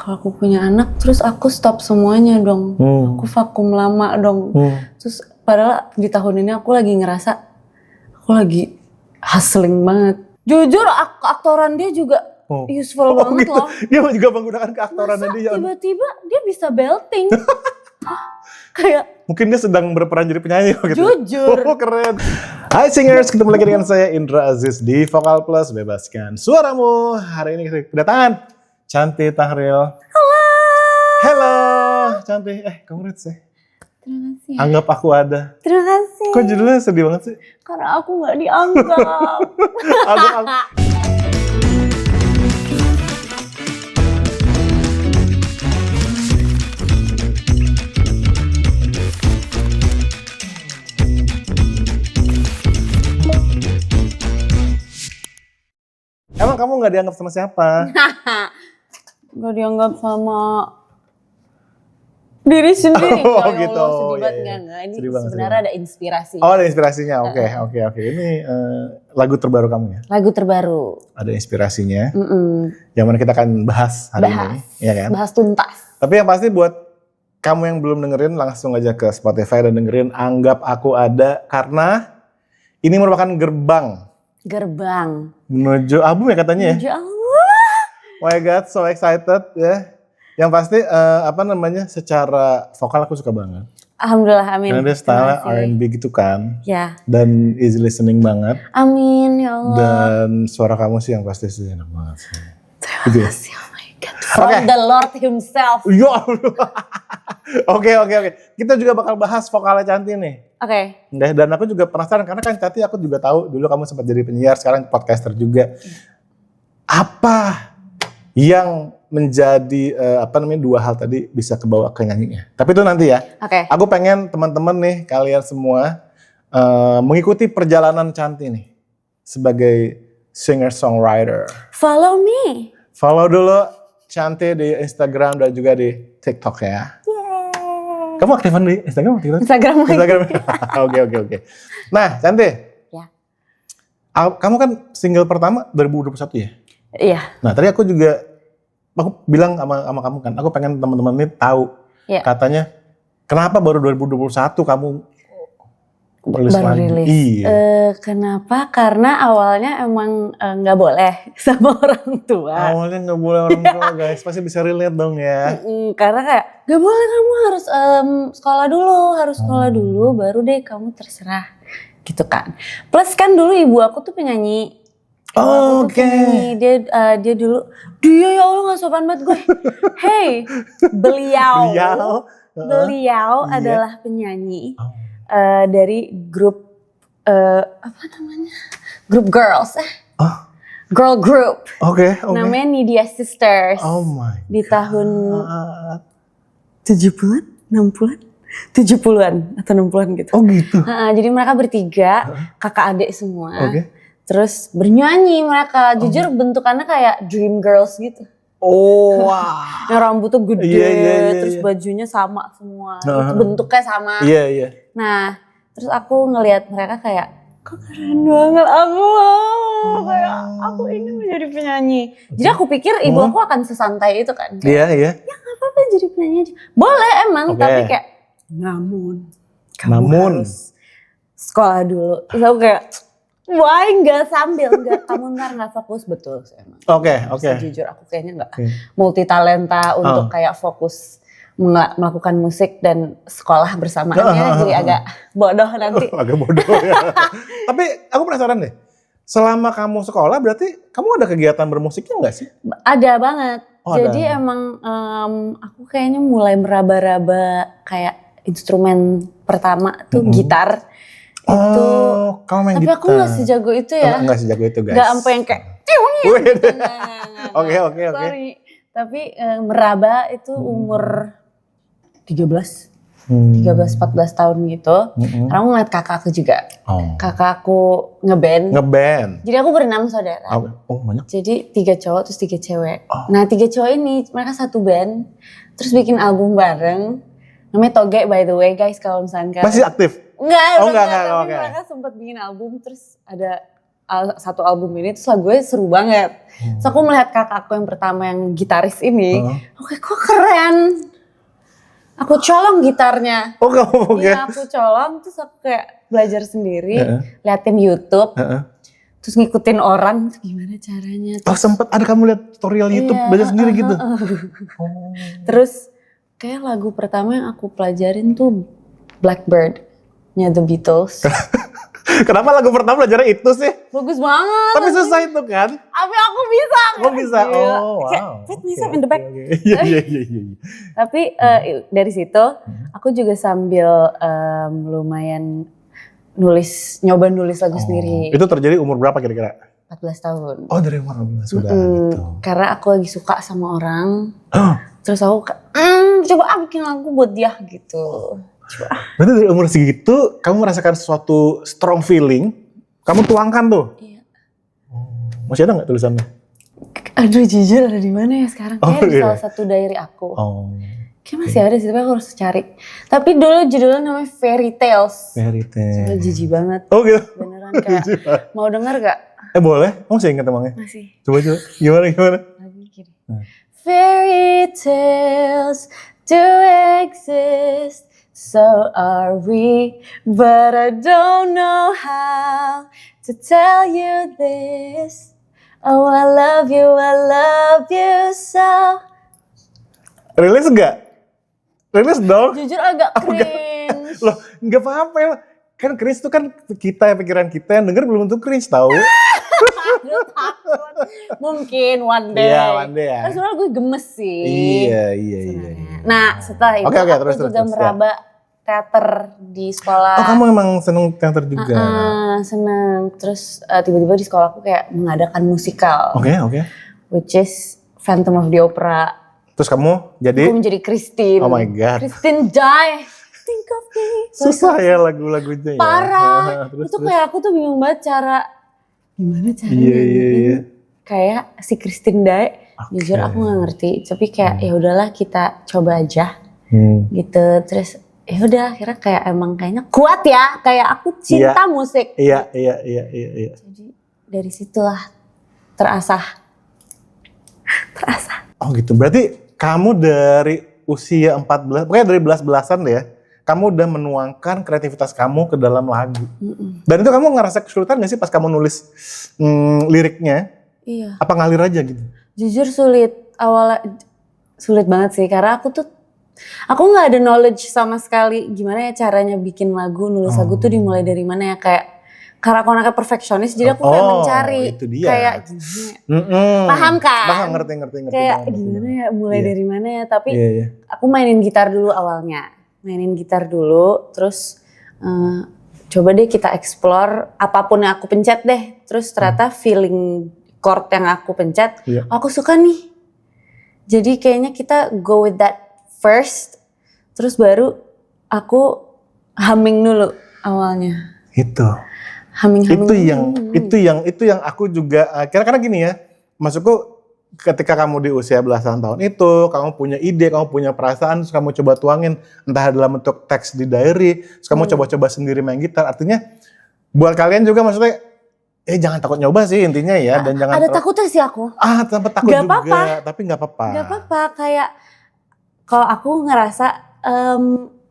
kalau aku punya anak terus aku stop semuanya dong. Aku vakum lama dong. Terus padahal di tahun ini aku lagi ngerasa aku lagi hustling banget. Jujur aktoran dia juga useful banget gitu. loh. Dia juga menggunakan keaktorannya dia. Tiba-tiba dia bisa belting. Kayak mungkin dia sedang berperan jadi penyanyi gitu. Jujur. Keren. Hai singers, ketemu lagi dengan saya Indra Aziz di Vokal Plus, bebaskan suaramu. Hari ini kita kedatangan Chanty Tahril. Halo Chanty. Congrats ya. Terima kasih. Anggap aku ada. Terima kasih. Kok judulnya sedih banget sih? Karena aku gak dianggap. Emang kamu gak dianggap sama siapa? Gak dianggap sama diri sendiri. Oh ya gitu. Allah, sedih banget Iya. enggak. Ini Sedih banget, sebenarnya ada inspirasi. Oh ada inspirasinya, oke. Ini lagu terbaru kamu ya? Lagu terbaru. Ada inspirasinya. Yang mana kita akan bahas hari ini. Iya kan? Bahas tuntas. Tapi yang pasti buat kamu yang belum dengerin, langsung aja ke Spotify dan dengerin Anggap Aku Ada. Karena ini merupakan gerbang menuju album ya katanya ya? Menuju Allah. Oh my god, so excited ya. Yang pasti secara vokal aku suka banget. Alhamdulillah, amin. Karena dia style R&B gitu kan. Ya. Dan easy listening banget. Amin ya Allah. Dan suara kamu sih yang pasti sih enak banget sih. Terima kasih, oh my god. From the Lord himself. Ya Allah. Oke. Kita juga bakal bahas vokalnya Chanty nih. Oke. Dan aku juga penasaran karena kan Chanty aku juga tahu dulu kamu sempat jadi penyiar, sekarang podcaster juga. Apa yang menjadi dua hal tadi bisa kebawa ke nyanyinya? Tapi itu nanti ya. Oke. Aku pengen teman-teman nih, kalian semua mengikuti perjalanan Chanty nih sebagai singer-songwriter. Follow me. Follow dulu Chanty di Instagram dan juga di TikTok ya. Kamu aktifan di Instagram? Instagram. Oke. Nah, Chanty. Ya. Kamu kan single pertama 2021 ya? Iya. Nah, tadi aku bilang sama kamu kan, aku pengen teman-teman ini tahu. Ya. Katanya, kenapa baru 2021 kamu rilis baru lagi? rilis. Iya. Kenapa? Karena awalnya emang nggak boleh sama orang tua. Awalnya nggak boleh orang tua guys, pasti bisa relate dong ya. Karena kayak nggak boleh, kamu harus sekolah dulu, baru deh kamu terserah gitu kan. Plus kan dulu ibu aku tuh penyanyi. Oke. Dia dulu, dia ya Allah nggak sopan banget gue. Hey, beliau adalah penyanyi dari grup grup girls, girl group. Oke. Namanya Nidia Sisters. Oh my. Di tahun 70-an, 60-an, 70-an atau 60-an gitu. Oh gitu. Jadi mereka bertiga, kakak adik semua. Oke. Terus bernyanyi mereka, jujur bentukannya kayak Dream Girls gitu. Oh wah. Yang rambutnya gede, Iya. terus bajunya sama semua, itu bentuknya sama. Iya. Nah, terus aku ngelihat mereka kayak, kok keren banget, aku mau, kayak aku ingin menjadi penyanyi. Jadi aku pikir ibu aku akan sesantai itu kan. Iya. Ya gak apa-apa jadi penyanyi aja. Boleh emang, tapi kayak, namun kamu harus sekolah dulu. Terus aku kayak, why kamu nggak fokus, betul sih emang. Oke. Jujur aku kayaknya nggak multi talenta untuk kayak fokus melakukan musik dan sekolah bersamaannya, jadi agak bodoh nanti. Agak bodoh ya. Tapi aku penasaran deh, selama kamu sekolah berarti kamu ada kegiatan bermusiknya nggak sih? Ada banget. Jadi ada. emang aku kayaknya mulai meraba-raba kayak instrumen pertama tuh gitar. Itu kamu main tapi gitar. aku nggak sejago itu ya. Nggak sejago itu guys. Nggak sampai yang kayak Oke. Sorry. Tapi meraba itu umur 13 14 tahun gitu. Karena aku ngeliat kakak aku juga. Kakak aku ngeband. Jadi aku berenam saudara. Oh banyak. Jadi 3 cowok terus 3 cewek. Nah 3 cowok ini mereka satu band. Terus bikin album bareng. Namanya Toge by the way guys, kalau misalkan Masih aktif? Enggak. Enggak. Tapi mereka sempat bikin album, terus ada satu album ini terus lagunya seru banget. Terus aku melihat kakak aku yang pertama yang gitaris ini, oke kok keren. Aku colong gitarnya. Oh kamu Iya aku colong terus aku kayak belajar sendiri, liatin YouTube, terus ngikutin orang gimana caranya. Oh sempet ada kamu lihat tutorial YouTube belajar sendiri gitu? Terus kayak lagu pertama yang aku pelajarin tuh Blackbird-nya The Beatles. Kenapa lagu pertama belajarnya itu sih? Bagus banget. Tapi susah itu kan? Tapi aku bisa. Oh bisa? Oh wow. Kayak bisa in the back. Iya. Tapi dari situ aku juga sambil lumayan nyoba nulis lagu sendiri. Itu terjadi umur berapa kira-kira? 14 tahun. Oh dari umur 14 sudah gitu. Karena aku lagi suka sama orang. Terus aku coba bikin lagu buat dia gitu. Berarti dari umur segitu kamu merasakan suatu strong feeling, kamu tuangkan tuh? Iya. Masih ada gak tulisannya? Aduh jujur ada di mana ya sekarang? Kayak di salah satu diary aku. Kayak masih ada sih, tapi aku harus cari. Tapi dulu judulnya namanya Fairy Tales. Fairy Tales. Jijik banget. Oh gitu? Beneran kayak, mau denger gak? Boleh? Kamu masih ingat emangnya? Masih. Coba. Gimana? Lagi gini. Fairy tales do exist, so are we, but I don't know how to tell you this. Oh, I love you so. Rilis gak? Rilis dong? Jujur agak cringe. Loh, gak apa-apa ya. Kan cringe tuh kan kita, pikiran kita yang denger belum tentu cringe tahu. Aduh takut. Mungkin one day. Iya, one day ya. Tapi sebenarnya gue gemes sih. Iya. Nah, setelah itu terus, aku juga meraba teater di sekolah. Oh, kamu emang seneng teater juga? Seneng. Terus tiba-tiba di sekolah aku kayak mengadakan musikal. Oke. Which is Phantom of the Opera. Terus kamu jadi? Aku menjadi Christine. Oh my God. Christine Die. Think of me. Susah ya lagu-lagunya ya. Parah. Itu kayak aku tuh bingung banget gimana caranya. Iya. Kayak si Christine Die. Jujur aku gak ngerti. Tapi kayak ya udahlah kita coba aja. Gitu. Terus ya udah akhirnya kayak emang kayaknya kuat ya. Kayak aku cinta musik. Iya. Jadi dari situlah terasa. Oh gitu. Berarti kamu dari usia 14, pokoknya dari belas-belasan deh ya, kamu udah menuangkan kreativitas kamu ke dalam lagu. Dan itu kamu ngerasa kesulitan gak sih pas kamu nulis liriknya? Iya. Apa ngalir aja gitu? Jujur awalnya sulit banget sih, karena aku gak ada knowledge sama sekali gimana ya caranya bikin lagu, nulis lagu tuh dimulai dari mana ya, karena aku anaknya perfeksionis, jadi aku kayak mencari itu dia. Kayak gimana. Paham kan? Paham, ngerti. Kayak gimana ya, mulai dari mana ya, tapi aku mainin gitar dulu awalnya. Terus coba deh kita explore apapun yang aku pencet deh. Terus ternyata feeling chord yang aku pencet, aku suka nih. Jadi kayaknya kita go with that first, terus baru aku humming dulu awalnya. Itu yang aku juga karena gini ya, maksudku ketika kamu di usia belasan tahun itu, kamu punya ide, kamu punya perasaan, terus kamu coba tuangin entah dalam bentuk teks di diary, terus kamu coba-coba sendiri main gitar. Artinya buat kalian juga maksudnya jangan takut nyoba sih intinya ya, dan jangan ada takutnya sih aku. Tempat takut gak juga, apa-apa. Tapi nggak apa-apa. Nggak apa-apa, kayak kalau aku ngerasa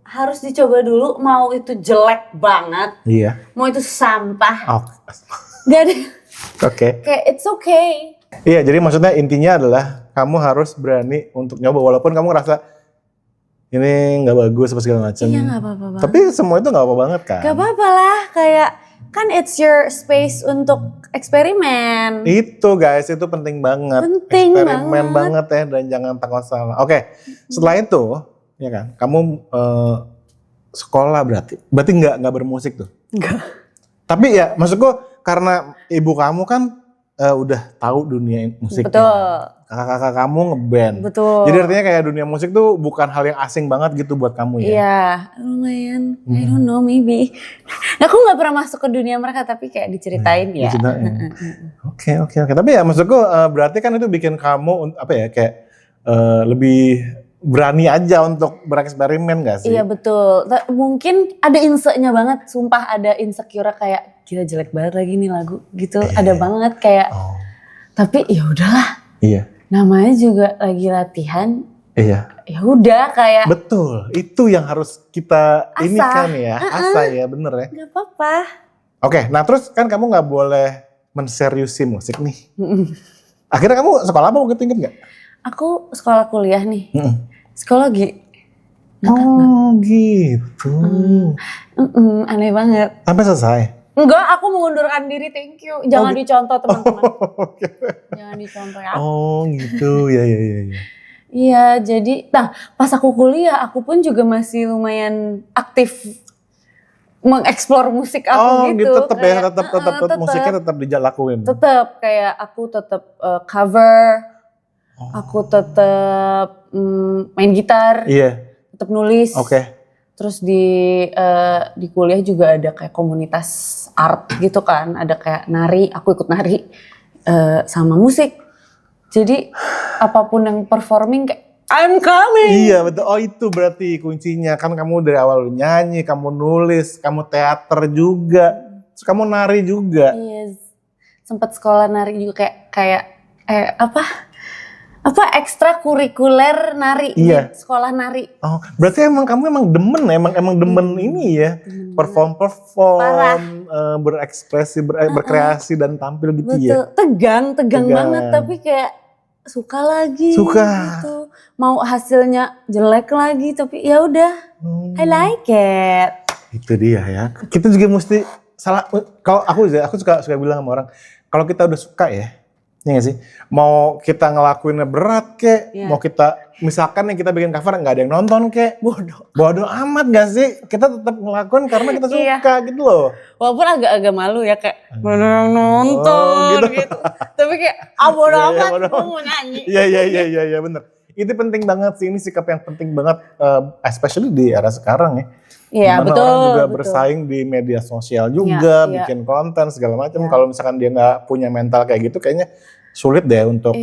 harus dicoba dulu, mau itu jelek banget, mau itu sampah, gak ada. Kayak it's okay. Iya, jadi maksudnya intinya adalah kamu harus berani untuk nyoba walaupun kamu ngerasa ini nggak bagus apa segala macam. Iya nggak apa-apa. Tapi semua itu nggak apa banget kan? Gak apa-apa lah, kayak kan it's your space untuk eksperimen. Itu guys, itu penting banget. Eksperimen banget ya, dan jangan takut salah. Oke, setelah itu ya kan, kamu sekolah berarti nggak bermusik tuh? Nggak. Tapi ya maksudku karena ibu kamu kan udah tahu dunia musik. Betul. Kakak-kakak kamu ngeband. Betul. Jadi artinya kayak dunia musik tuh bukan hal yang asing banget gitu buat kamu ya? Iya, lumayan. I don't know, maybe. Aku nggak pernah masuk ke dunia mereka, tapi kayak diceritain ya. Oke. Tapi ya maksudku berarti kan itu bikin kamu lebih berani aja untuk bereksperimen gak sih? Iya betul. Mungkin ada insecnya banget, sumpah ada insecure kayak gila jelek banget lagi nih lagu gitu. Ada banget kayak. Tapi ya udahlah. Iya. Namanya juga lagi latihan. Iya. Ya udah kayak. Betul. Itu yang harus kita ini kan ya, asa ya, bener ya. Gak apa-apa. Oke, nah terus kan kamu nggak boleh menseriusi musik nih. Akhirnya kamu sekolah apa waktu itu, inget nggak? Aku sekolah kuliah nih. Psikologi. Oh gitu. Aneh banget. Sampai selesai? Enggak, aku mengundurkan diri, thank you. Jangan dicontoh teman-teman. Okay. Jangan dicontoh ya. Oh gitu, ya. Iya, jadi, nah pas aku kuliah, aku pun juga masih lumayan aktif mengeksplor musik aku gitu. Tetap ya, tetap musiknya tetap dijalakuin. Tetap kayak aku tetap cover, aku tetap main gitar, tetap nulis. Oke. Terus di kuliah juga ada kayak komunitas art gitu kan, ada kayak nari, aku ikut nari sama musik. Jadi apapun yang performing kayak I'm coming. Iya betul. Oh itu berarti kuncinya kan, kamu dari awal nyanyi, kamu nulis, kamu teater juga, terus kamu nari juga. Iya, sempat sekolah nari juga kayak apa ekstrakurikuler nari di sekolah nari. Oh, berarti kamu demen, emang demen ini ya, perform, berekspresi, berkreasi dan tampil gitu. Betul. Ya. Tegang banget, tapi kayak suka lagi. Gitu. Mau hasilnya jelek lagi, tapi ya udah, I like it. Itu dia ya. Kita juga mesti kalau aku suka bilang sama orang, kalau kita udah suka ya gak sih? Mau kita ngelakuinnya berat kek, mau kita misalkan yang kita bikin cover nggak ada yang nonton kek, bodoh amat gak sih? Kita tetap ngelakuin karena kita suka gitu loh. Walaupun agak-agak malu ya kayak mana yang nonton gitu. Tapi kayak bodoh amat, gue mau nyanyi. Iya bener. Itu penting banget sih, ini sikap yang penting banget, especially di era sekarang ya. Iya betul. Orang juga bersaing di media sosial juga, bikin konten segala macam. Kalau misalkan dia nggak punya mental kayak gitu, kayaknya sulit deh untuk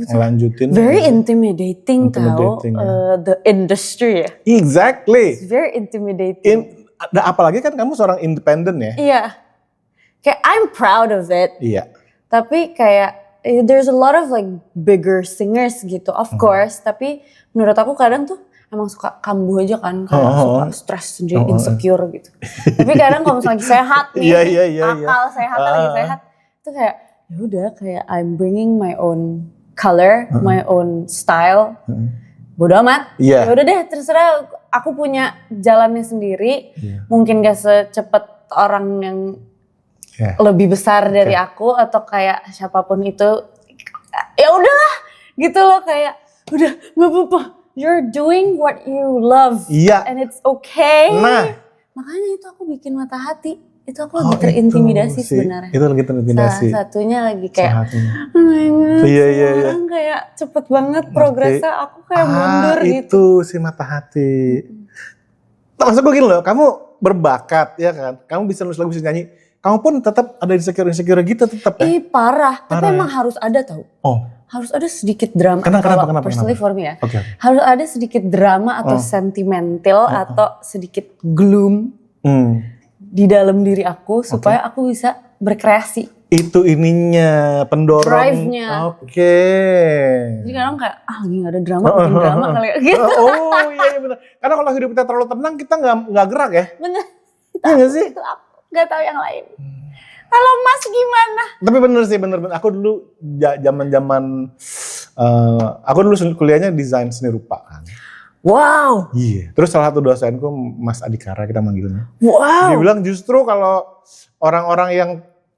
ngelanjutin. Very intimidating tau, the industry ya. Exactly. It's very intimidating. Apalagi kan kamu seorang independen ya. Iya. Kayak I'm proud of it. Iya. Tapi kayak there's a lot of like bigger singers gitu, of course. Tapi menurut aku kadang tuh emang suka kambuh aja kan, kayak suka stress sendiri, insecure gitu. Tapi kadang kalau misalnya lagi sehat nih, akal sehat, lagi sehat, itu kayak ya udah kayak I'm bringing my own color, my own style. Bodo amat. Ya udah deh, terserah, aku punya jalannya sendiri. Mungkin gak secepat orang yang lebih besar dari aku atau kayak siapapun itu. Ya udahlah, gitu loh, kayak udah gak apa-apa. You're doing what you love, and it's okay. Nah, makanya itu aku bikin Mata Hati. Itu aku lagi terintimidasi sebenarnya. Itu lagi terintimidasi. Salah satunya lagi kayak, oh my God, orang kayak cepet banget progresnya, aku kayak mundur gitu. Itu si Mata Hati. Maksud gue gini loh, kamu berbakat ya kan, kamu bisa nulis lagu, bisa nyanyi, kamu pun tetap ada insecure gitu tetap ya. Parah, tapi emang harus ada tau. Harus ada sedikit drama. Kenapa? Personally for me ya. Harus ada sedikit drama atau sentimental atau sedikit gloom di dalam diri aku supaya aku bisa berkreasi. Itu ininya, pendorong. Drive-nya. Jadi kadang kayak, lagi gak ada drama, bikin drama kali ya. Gitu. Iya benar. Karena kalau hidup kita terlalu tenang, kita gak gerak ya. Bener. Iya gak sih? Itu aku gak tahu yang lain. Kalau Mas gimana? Tapi bener sih, bener. Aku dulu zaman aku dulu kuliahnya desain seni rupa kan. Wow. Iya. Terus salah satu dosenku, Mas Adikara kita manggilnya. Wow. Dia bilang justru kalau orang-orang yang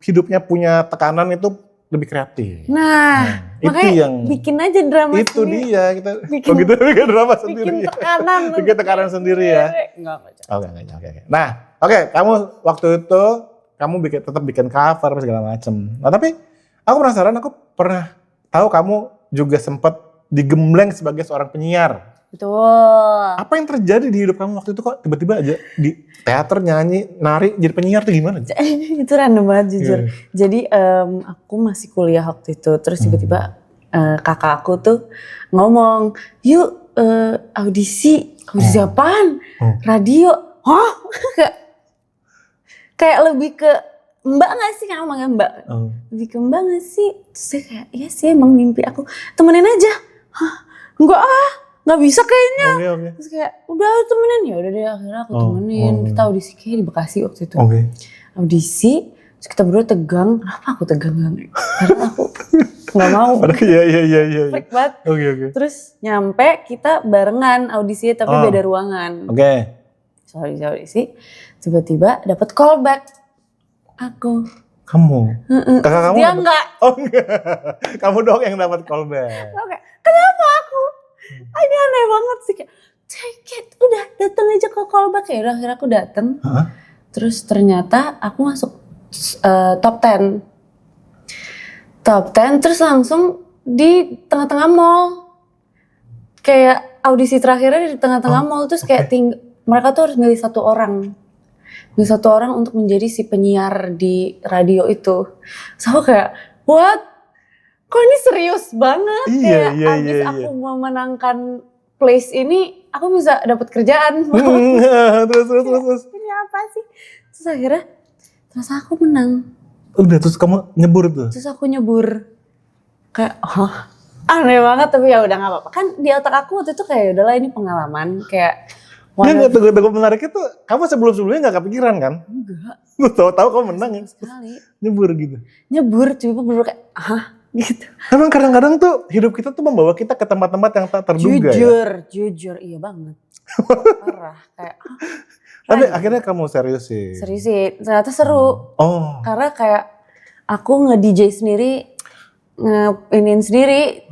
hidupnya punya tekanan itu lebih kreatif. Nah makanya itu yang bikin aja drama itu sendiri. Dia kita bikin drama sendiri. Bikin tekanan sendiri ya. Oke. Nah, kamu waktu itu kamu tetap bikin cover segala macem. Nah, tapi aku penasaran, aku pernah tahu kamu juga sempat digembleng sebagai seorang penyiar. Betul. Apa yang terjadi di hidup kamu waktu itu, kok tiba-tiba aja di teater, nyanyi, nari, jadi penyiar tuh gimana? Itu random banget jujur. Jadi aku masih kuliah waktu itu, terus tiba-tiba kakak aku tuh ngomong, yuk audisi apaan? Radio. Hah? kayak lebih ke Mbak gak sih? Kan manggil Mbak. Lebih ke Mbak gak sih? Terus saya kayak, iya sih emang mimpi aku. Temenin aja. Hah? Enggak gak bisa kayaknya. Okay. Terus kayak, udah temenin. Ya udah deh akhirnya aku temenin. Kita audisi kayak di Bekasi waktu itu. Audisi, terus kita berdua tegang. Kenapa aku tegang? Karena aku gak mau. Iya. Freak banget. Oke. Terus nyampe kita barengan audisi tapi beda ruangan. Sorry audisi. Tiba-tiba dapat callback. Aku. Kamu? Kakak kamu? Dia enggak. Oh enggak. Kamu doang yang dapat callback. Oke. Kenapa aku? Ini aneh banget sih. Kayak, take it. Udah datang aja ke callback. Ya udah akhirnya aku datang. Terus ternyata aku masuk top 10. Top 10 terus langsung di tengah-tengah mall. Kayak audisi terakhirnya di tengah-tengah mall. Terus kayak mereka tuh harus milih satu orang untuk menjadi si penyiar di radio itu. So kayak, what? Kok ini serius banget? Iya. Abis aku memenangkan place ini, aku bisa dapat kerjaan. Terus. Ini apa sih? Terus akhirnya, terus aku menang. Udah, terus kamu nyebur tuh? Terus aku nyebur. Kayak, aneh banget tapi ya udah gak apa-apa. Kan di otak aku waktu itu kayak, udahlah ini pengalaman. Kayak, Nggak, tunggu menariknya tuh, kamu sebelum-sebelumnya gak kepikiran kan? Enggak. Lu tahu-tahu kamu menang ya? Sekali. Nyebur gitu? Nyebur, cuma bener kayak, gitu. Emang kadang-kadang tuh hidup kita tuh membawa kita ke tempat-tempat yang tak terduga Jujur, iya banget. Parah, kayak. Tapi akhirnya kamu serius sih? Serius sih, ternyata seru. Karena kayak aku nge-DJ sendiri, nge-inin sendiri.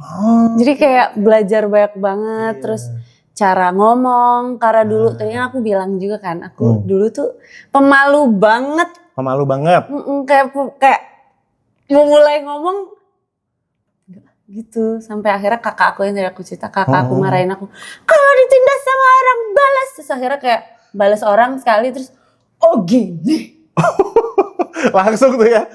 Jadi kayak belajar banyak banget, terus cara ngomong, karena dulu tadi aku bilang juga kan, aku dulu tuh pemalu banget. Kayak mau mulai ngomong gitu, sampai akhirnya kakak aku yang tadi aku cerita, kakak aku marahin aku, kalau ditindas sama orang balas, terus akhirnya kayak balas orang sekali terus, oh gini. Langsung tuh ya,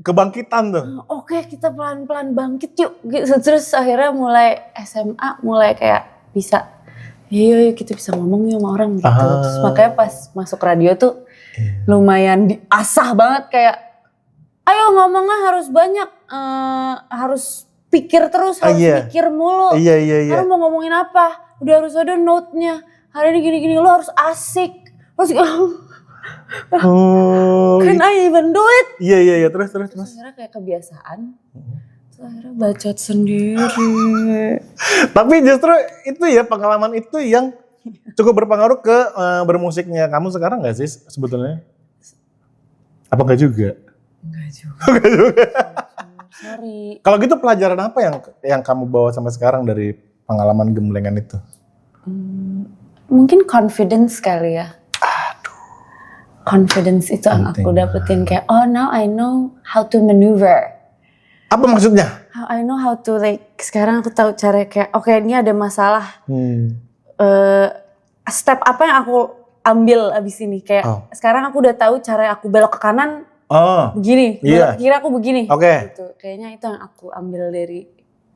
kebangkitan tuh. Oke, kita pelan-pelan bangkit yuk, gitu. Terus akhirnya mulai SMA, mulai kayak bisa, yuk kita bisa ngomong yuk sama orang gitu. Terus makanya pas masuk radio tuh lumayan diasah banget, kayak ayo ngomongnya harus banyak, harus pikir terus, harus mikir mulu. Iya. Karena mau ngomongin apa, udah harus ada note-nya. Hari ini gini-gini, lo harus asik. Can I even do it? Iya, terus. Akhirnya kayak kebiasaan. Terus akhirnya bacot sendiri. Tapi justru itu ya, pengalaman itu yang cukup berpengaruh ke bermusiknya kamu sekarang gak sih sebetulnya? Apa enggak juga? Enggak juga. Sorry. Kalau gitu pelajaran apa yang kamu bawa sampai sekarang dari pengalaman gemblengan itu? Mungkin confidence kali ya. Confidence itu yang aku dapetin, kayak now I know how to maneuver. Apa maksudnya? I know how to sekarang aku tahu cara kayak ini ada masalah. Step apa yang aku ambil abis ini, kayak sekarang aku udah tahu cara aku belok ke kanan. Begini, belok kiri aku begini. Gitu. Kayaknya itu yang aku ambil dari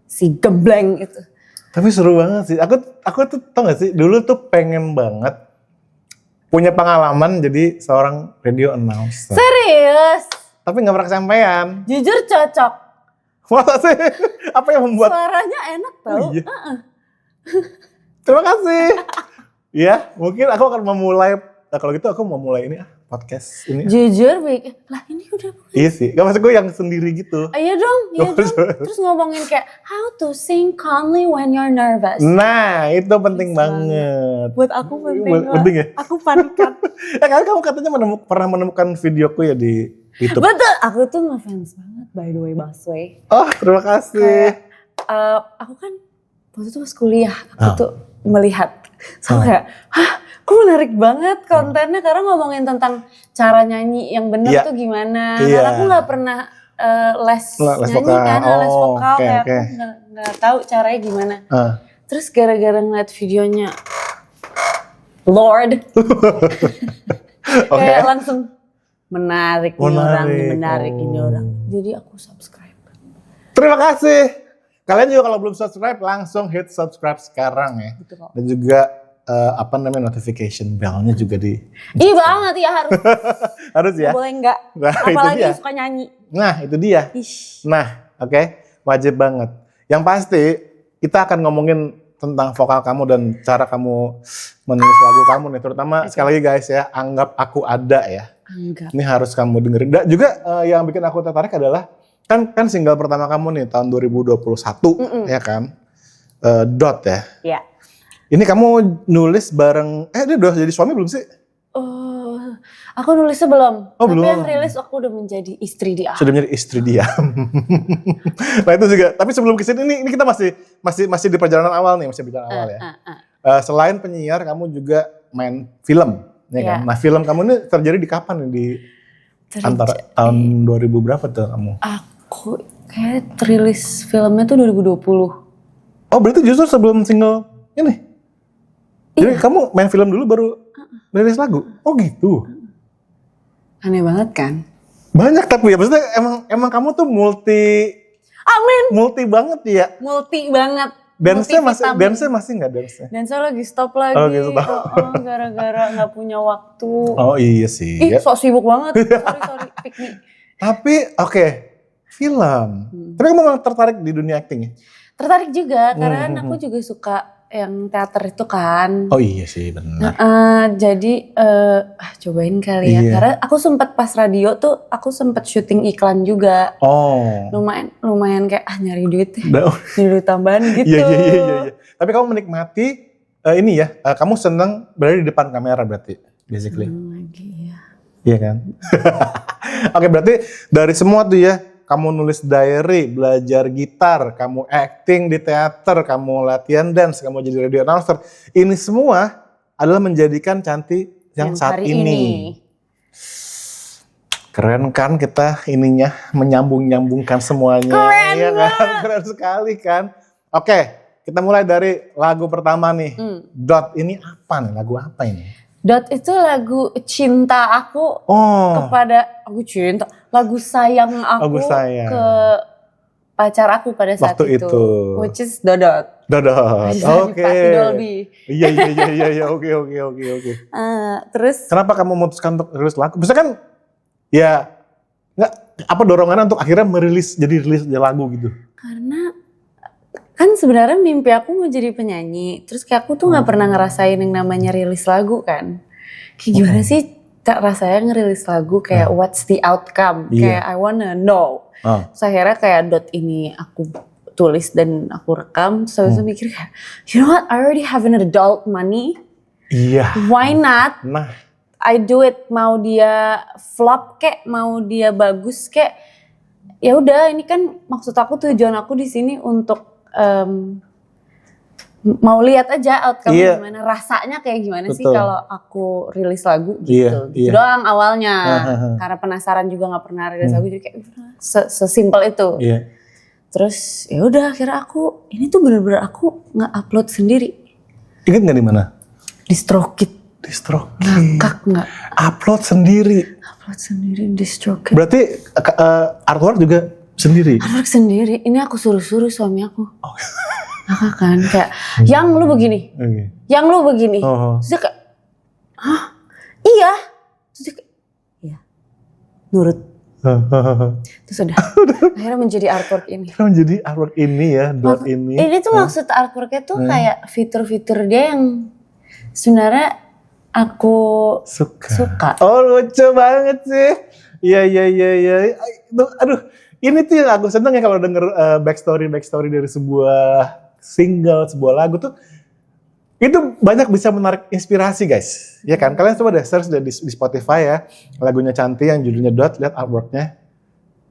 si gembleng itu. Tapi seru banget sih. Aku tuh tau gak sih, dulu tuh pengen banget punya pengalaman jadi seorang radio announcer. Serius? Tapi gak pernah kesampaian. Jujur cocok. Masa sih? Apa yang membuat? Suaranya enak tau. Iya. Terima kasih. Ya, mungkin aku akan memulai, kalau gitu aku mau mulai ini podcast ini. Jujur, lah ini udah bukan. Iya sih, gak maksud gue yang sendiri gitu. Iya dong. Terus ngomongin kayak how to sing calmly when you're nervous. Nah, itu penting banget. Buat aku penting. Penting ya? Aku panikan. Kan kamu katanya pernah menemukan videoku ya di YouTube. Betul, aku tuh ngefans banget by the way Busway. Oh, terima kasih. Aku kan waktu itu pas kuliah, aku tuh melihat. So kayak, kok menarik banget kontennya, karena ngomongin tentang cara nyanyi yang benar tuh gimana. Karena aku gak pernah les nyanyi vokal. Kan, les vokal, kayak aku gak tahu caranya gimana. Terus gara-gara ngeliat videonya Lord, kayak langsung menarik ini orang. Jadi aku subscribe. Terima kasih. Kalian juga kalau belum subscribe langsung hit subscribe sekarang ya. Betul. Dan juga notification bell-nya juga di. Iya banget ya harus. Harus ya. Boleh enggak? Nah, itu Apalagi dia. suka nyanyi. Nah, itu dia. Ish. Nah, oke, wajib banget. Yang pasti kita akan ngomongin tentang vokal kamu dan cara kamu menulis lagu kamu nih. Terutama sekali lagi guys ya, Anggap Aku Ada ya. Enggak. Ini harus kamu dengerin. Dan juga yang bikin aku tertarik adalah kan single pertama kamu nih tahun 2021 ya kan, Dot ya. Iya. Ini kamu nulis bareng, dia udah jadi suami belum sih? Aku nulisnya belum. Oh, Tapi belum. yang rilis aku udah menjadi istri dia. Sudah menjadi istri dia. Nah itu juga. Tapi sebelum kesini ini kita masih di perjalanan awal nih, masih perjalanan awal ya. Selain penyiar, kamu juga main film, ya kan? Nah film kamu ini terjadi di kapan nih? Di antara tahun 2000 berapa tuh kamu? Aku kayak rilis filmnya tuh 2020. Oh berarti justru sebelum single ini? Jadi kamu main film dulu baru rilis lagu? Oh gitu? Aneh banget kan? Banyak tapi ya, maksudnya emang kamu tuh multi banget ya? Multi banget. Dance-nya masih nggak dance-nya? Dance-nya lagi stop lagi. Oh, gitu, stop. Gara-gara nggak punya waktu. Oh iya sih. Sok sibuk banget. Sorry, pick me. Tapi oke, film. Tapi kamu memang tertarik di dunia acting ya? Tertarik juga, karena kan aku juga suka yang teater itu kan. Oh iya sih benar. Jadi cobain kali ya. Iya. Karena aku sempat pas radio tuh, aku sempat syuting iklan juga. Oh. Lumayan kayak nyari duit deh. Nah, Nyari duit tambahan gitu. Iya. Tapi kamu menikmati ini ya, kamu senang berada di depan kamera berarti, basically. Lagi ya. Iya kan? Oke, berarti dari semua tuh ya, kamu nulis diary, belajar gitar, kamu acting di teater, kamu latihan dance, kamu jadi radio announcer. Ini semua adalah menjadikan Cantik yang saat ini. Keren kan kita ininya menyambung-nyambungkan semuanya. Keren ya kan? Keren sekali kan. Oke, kita mulai dari lagu pertama nih. Dot, ini apa nih? Lagu apa ini? Dot itu lagu cinta aku kepada lagu sayang aku ke pacar aku pada saat waktu itu. Which is Dodot. Oke. Dolby. Iya. Oke. Terus kenapa kamu memutuskan untuk rilis lagu? Bisa kan ya nggak apa dorongan untuk akhirnya rilis lagu gitu? Karena kan sebenarnya mimpi aku mau jadi penyanyi. Terus kayak aku tuh nggak pernah ngerasain yang namanya rilis lagu kan. Kayak gimana sih rasanya ngerilis lagu kayak what's the outcome? Kayak I wanna know. Terus akhirnya kayak Dot ini aku tulis dan aku rekam. Terus aku mikir kayak, you know what? I already have an adult money. Iya. Why not? Nah. I do it. Mau dia flop kek, mau dia bagus kek. Ya udah, ini kan maksud aku, tujuan aku di sini untuk mau lihat aja outcome gimana, rasanya kayak gimana sih kalau aku rilis lagu gitu. Gitu doang awalnya. Karena penasaran juga nggak pernah rilis lagu, jadi kayak sesimpel itu. Terus ya udah akhirnya aku ini tuh bener-bener aku nge-upload sendiri. Ingat nggak di mana? DistroKid. Ngakak nggak? Upload sendiri DistroKid. Berarti artwork juga sendiri? Artwork sendiri. Ini aku suruh suami aku. Ngakak kan kayak yang lu begini, yang lu begini. Terus dia kayak, hah? Iya. Terus dia kayak, iya. Nurut. Terus udah. Akhirnya menjadi artwork ini. Ya, Dot ini. Ini tuh maksud artworknya tuh kayak fitur-fitur dia yang sebenarnya aku suka. Oh lucu banget sih. Iya. Aduh, ini tuh yang aku seneng ya kalau denger backstory dari sebuah single, sebuah lagu tuh. Itu banyak bisa menarik inspirasi guys. Ya kan? Kalian coba deh search di Spotify ya. Lagunya Cantik yang judulnya Dot, lihat artworknya.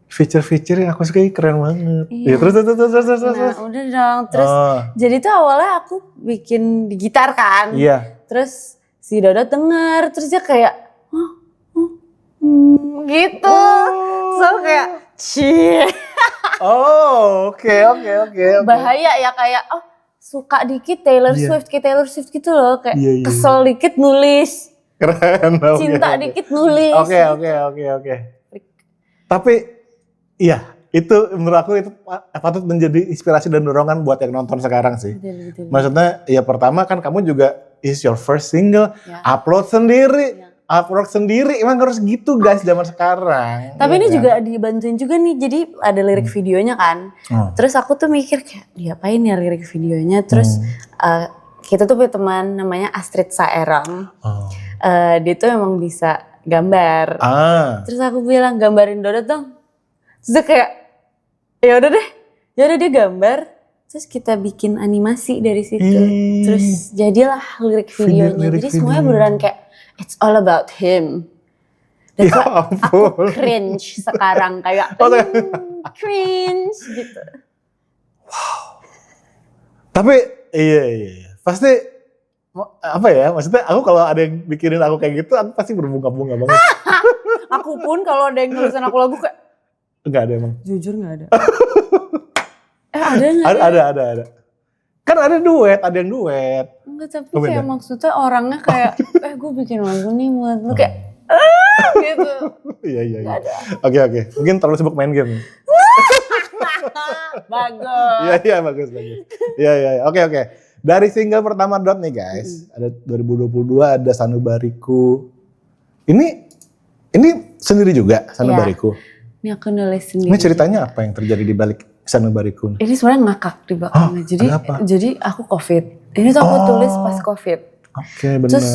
Feature yang aku suka keren banget. Iya. Ya, terus. Nah, udah dong. Terus jadi tuh awalnya aku bikin di gitar kan. Iya. Terus si Dodot denger, terus dia kayak gitu. So kayak Oke. bahaya ya kayak suka dikit Taylor Swift gitu loh, kayak kesel dikit nulis. Keren. Cinta dikit nulis. Oke. Tapi iya, itu menurut aku itu patut menjadi inspirasi dan dorongan buat yang nonton sekarang sih. Betul. Maksudnya ya pertama kan kamu juga is your first single, upload sendiri. Upload sendiri, emang harus gitu guys zaman sekarang. Tapi ini juga dibantuin juga nih, jadi ada lirik videonya kan. Terus aku tuh mikir kayak diapain ya lirik videonya. Terus kita tuh punya teman namanya Astrid Saerang. Dia tuh emang bisa gambar. Terus aku bilang gambarin Dodot dong. Terus dia kayak ya udah dia gambar. Terus kita bikin animasi dari situ. Terus jadilah lirik videonya. Jadi semuanya beneran kayak it's all about him. Dan aku cringe sekarang kayak cringe gitu. Wow. Tapi iya. Pasti apa ya? Maksudnya aku kalau ada yang bikirin aku kayak gitu, aku pasti berbunga-bunga banget. Aku pun kalau ada yang nulisin aku lagu kayak enggak ada emang. Jujur enggak ada. Ada enggak? Ada. Kan ada yang duet. Enggak, tapi kayak maksudnya orangnya kayak, gue bikin lagu nih buat lu kayak, gitu. Iya. Oke. Mungkin terlalu sibuk main game. Bagus. Iya, bagus. Iya. Oke. Dari single pertama Dot nih guys, ada 2022 ada Sanubariku. Ini sendiri juga Sanubariku. Ini aku nulis sendiri. Ini ceritanya apa yang terjadi di balik Sanubariku? Ini sebenarnya ngakak di belakangnya. Jadi aku COVID. Ini tuh aku tulis pas COVID. Oke, benar. Terus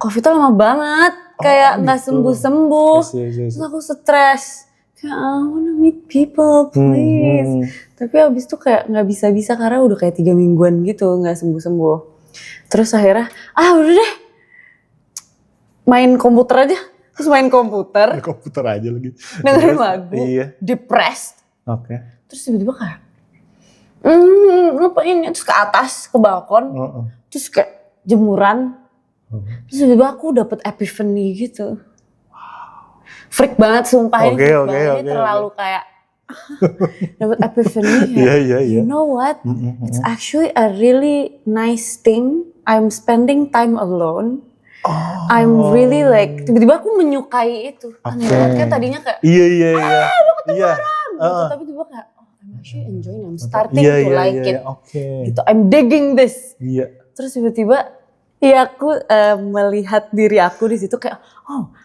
COVID tuh lama banget, kayak nggak sembuh-sembuh. Yes. Terus aku stres. Kayak I wanna meet people, please. Tapi abis itu kayak nggak bisa karena udah kayak 3 mingguan gitu nggak sembuh-sembuh. Terus akhirnya, udah deh, main komputer aja. Terus main komputer. Komputer aja lagi. Dengerin lagu. Iya. Depressed. Oke. Terus tiba-tiba kayak, ngapain ya? Terus ke atas, ke balkon. Terus kayak jemuran. Terus tiba-tiba aku dapet epiphany gitu. Freak banget sumpah. Ini terlalu kayak dapet epiphany. Iya. You know what? It's actually a really nice thing. I'm spending time alone. I'm really like, tiba-tiba aku menyukai itu. Aneh banget kan tadinya kayak, Iya. lu ketemu orang. Gitu. Tapi tiba-tiba kayak, I'm actually enjoying, I'm starting to like it. Gitu, I'm digging this. Iya. Terus tiba-tiba, aku melihat diri aku di situ kayak,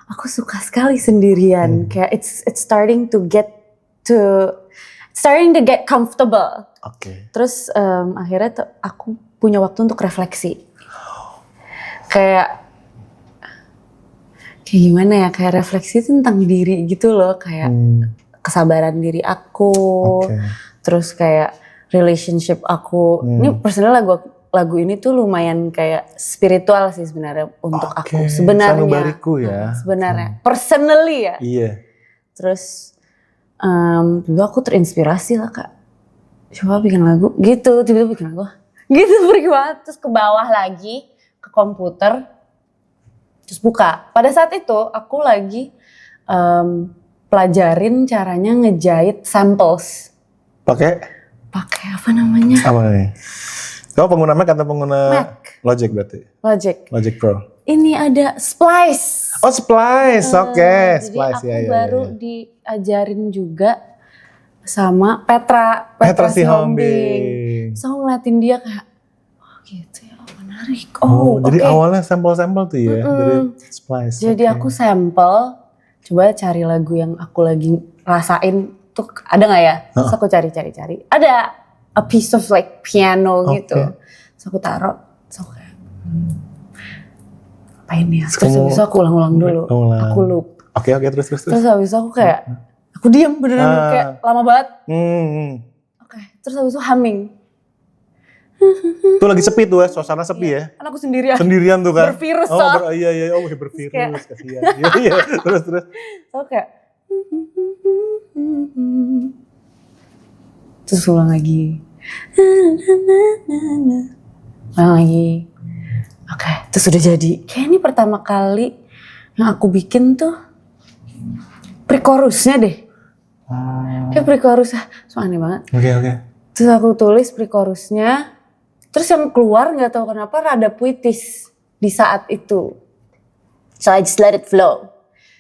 aku suka sekali sendirian. Kayak it's starting to get comfortable. Terus akhirnya aku punya waktu untuk refleksi. Kayak gimana ya, kayak refleksi tentang diri gitu loh, kayak kesabaran diri aku, terus kayak relationship aku. Ini personal lagu ini tuh lumayan kayak spiritual sih sebenarnya untuk aku sebenarnya. Sanubariku ya. Sebenarnya, personally ya. Iya. Terus tiba aku terinspirasi lah kak, coba bikin lagu gitu, tiba-tiba bikin lagu gitu, pergi banget. Terus ke bawah lagi ke komputer. Terus buka. Pada saat itu aku lagi pelajarin caranya ngejahit samples. Pakai apa namanya? Apa nih? Kau pengguna Mac atau pengguna Mac? Logic berarti? Logic Pro. Ini ada Splice. Oh Splice, oke. Splice, jadi aku baru diajarin juga sama Petra Sihombing. So aku ngeliatin dia kayak, gitu ya. Menarik. Jadi awalnya sampel-sampel tuh ya dari Splice. Jadi aku sampel, coba cari lagu yang aku lagi rasain tuh ada nggak ya? Terus aku cari. Ada a piece of like piano gitu. Terus aku taruh, terus aku kayak apain ya? Terus habis itu aku ulang-ulang dulu. Aku loop. Oke, terus. Terus habis itu aku kayak aku diam beneran kayak lama banget. Terus habis itu humming. Tuh lagi sepi tuh ya, suasana sepi ya. Kan aku sendirian tuh kan. Bervirus Iya, bervirus kasihan. Iya, terus. So kayak terus ulang lagi. Terus udah jadi. Kayak ini pertama kali yang aku bikin tuh pre-chorusnya deh. Kayak pre-chorusnya, so aneh banget. Oke. Terus aku tulis pre-chorusnya. Terus yang keluar gak tahu kenapa rada puitis di saat itu. So I just let it flow.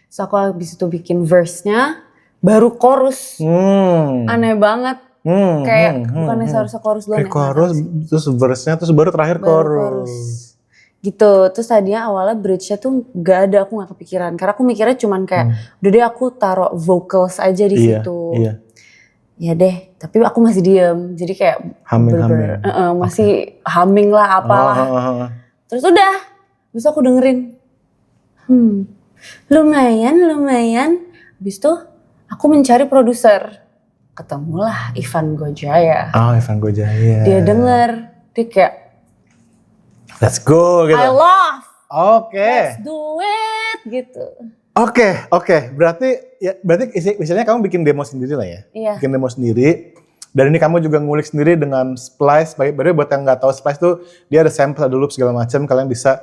So aku habis itu bikin verse-nya. baru chorus. Aneh banget. Kayak bukannya seharusnya chorus dulu. Kayak chorus, terus verse-nya, terus baru terakhir chorus. Gitu, terus tadinya awalnya bridge-nya tuh gak ada, aku gak kepikiran. Karena aku mikirnya cuman kayak, udah deh aku taruh vocals aja di situ. Iya. Ya deh, tapi aku masih diem. Jadi kayak humming. masih humming lah, apalah. Terus udah, terus aku dengerin. Lumayan. Habis itu aku mencari produser. Ketemulah Ivan Gojaya. Oh, Ivan Gojaya. Dia denger, dia kayak, let's go gitu. I love. Let's do it gitu. Oke. Berarti misalnya kamu bikin demo sendiri lah ya. Iya. Bikin demo sendiri. Dan ini kamu juga ngulik sendiri dengan Splice. Berarti buat yang nggak tahu Splice tuh dia ada sample, ada loop segala macam. Kalian bisa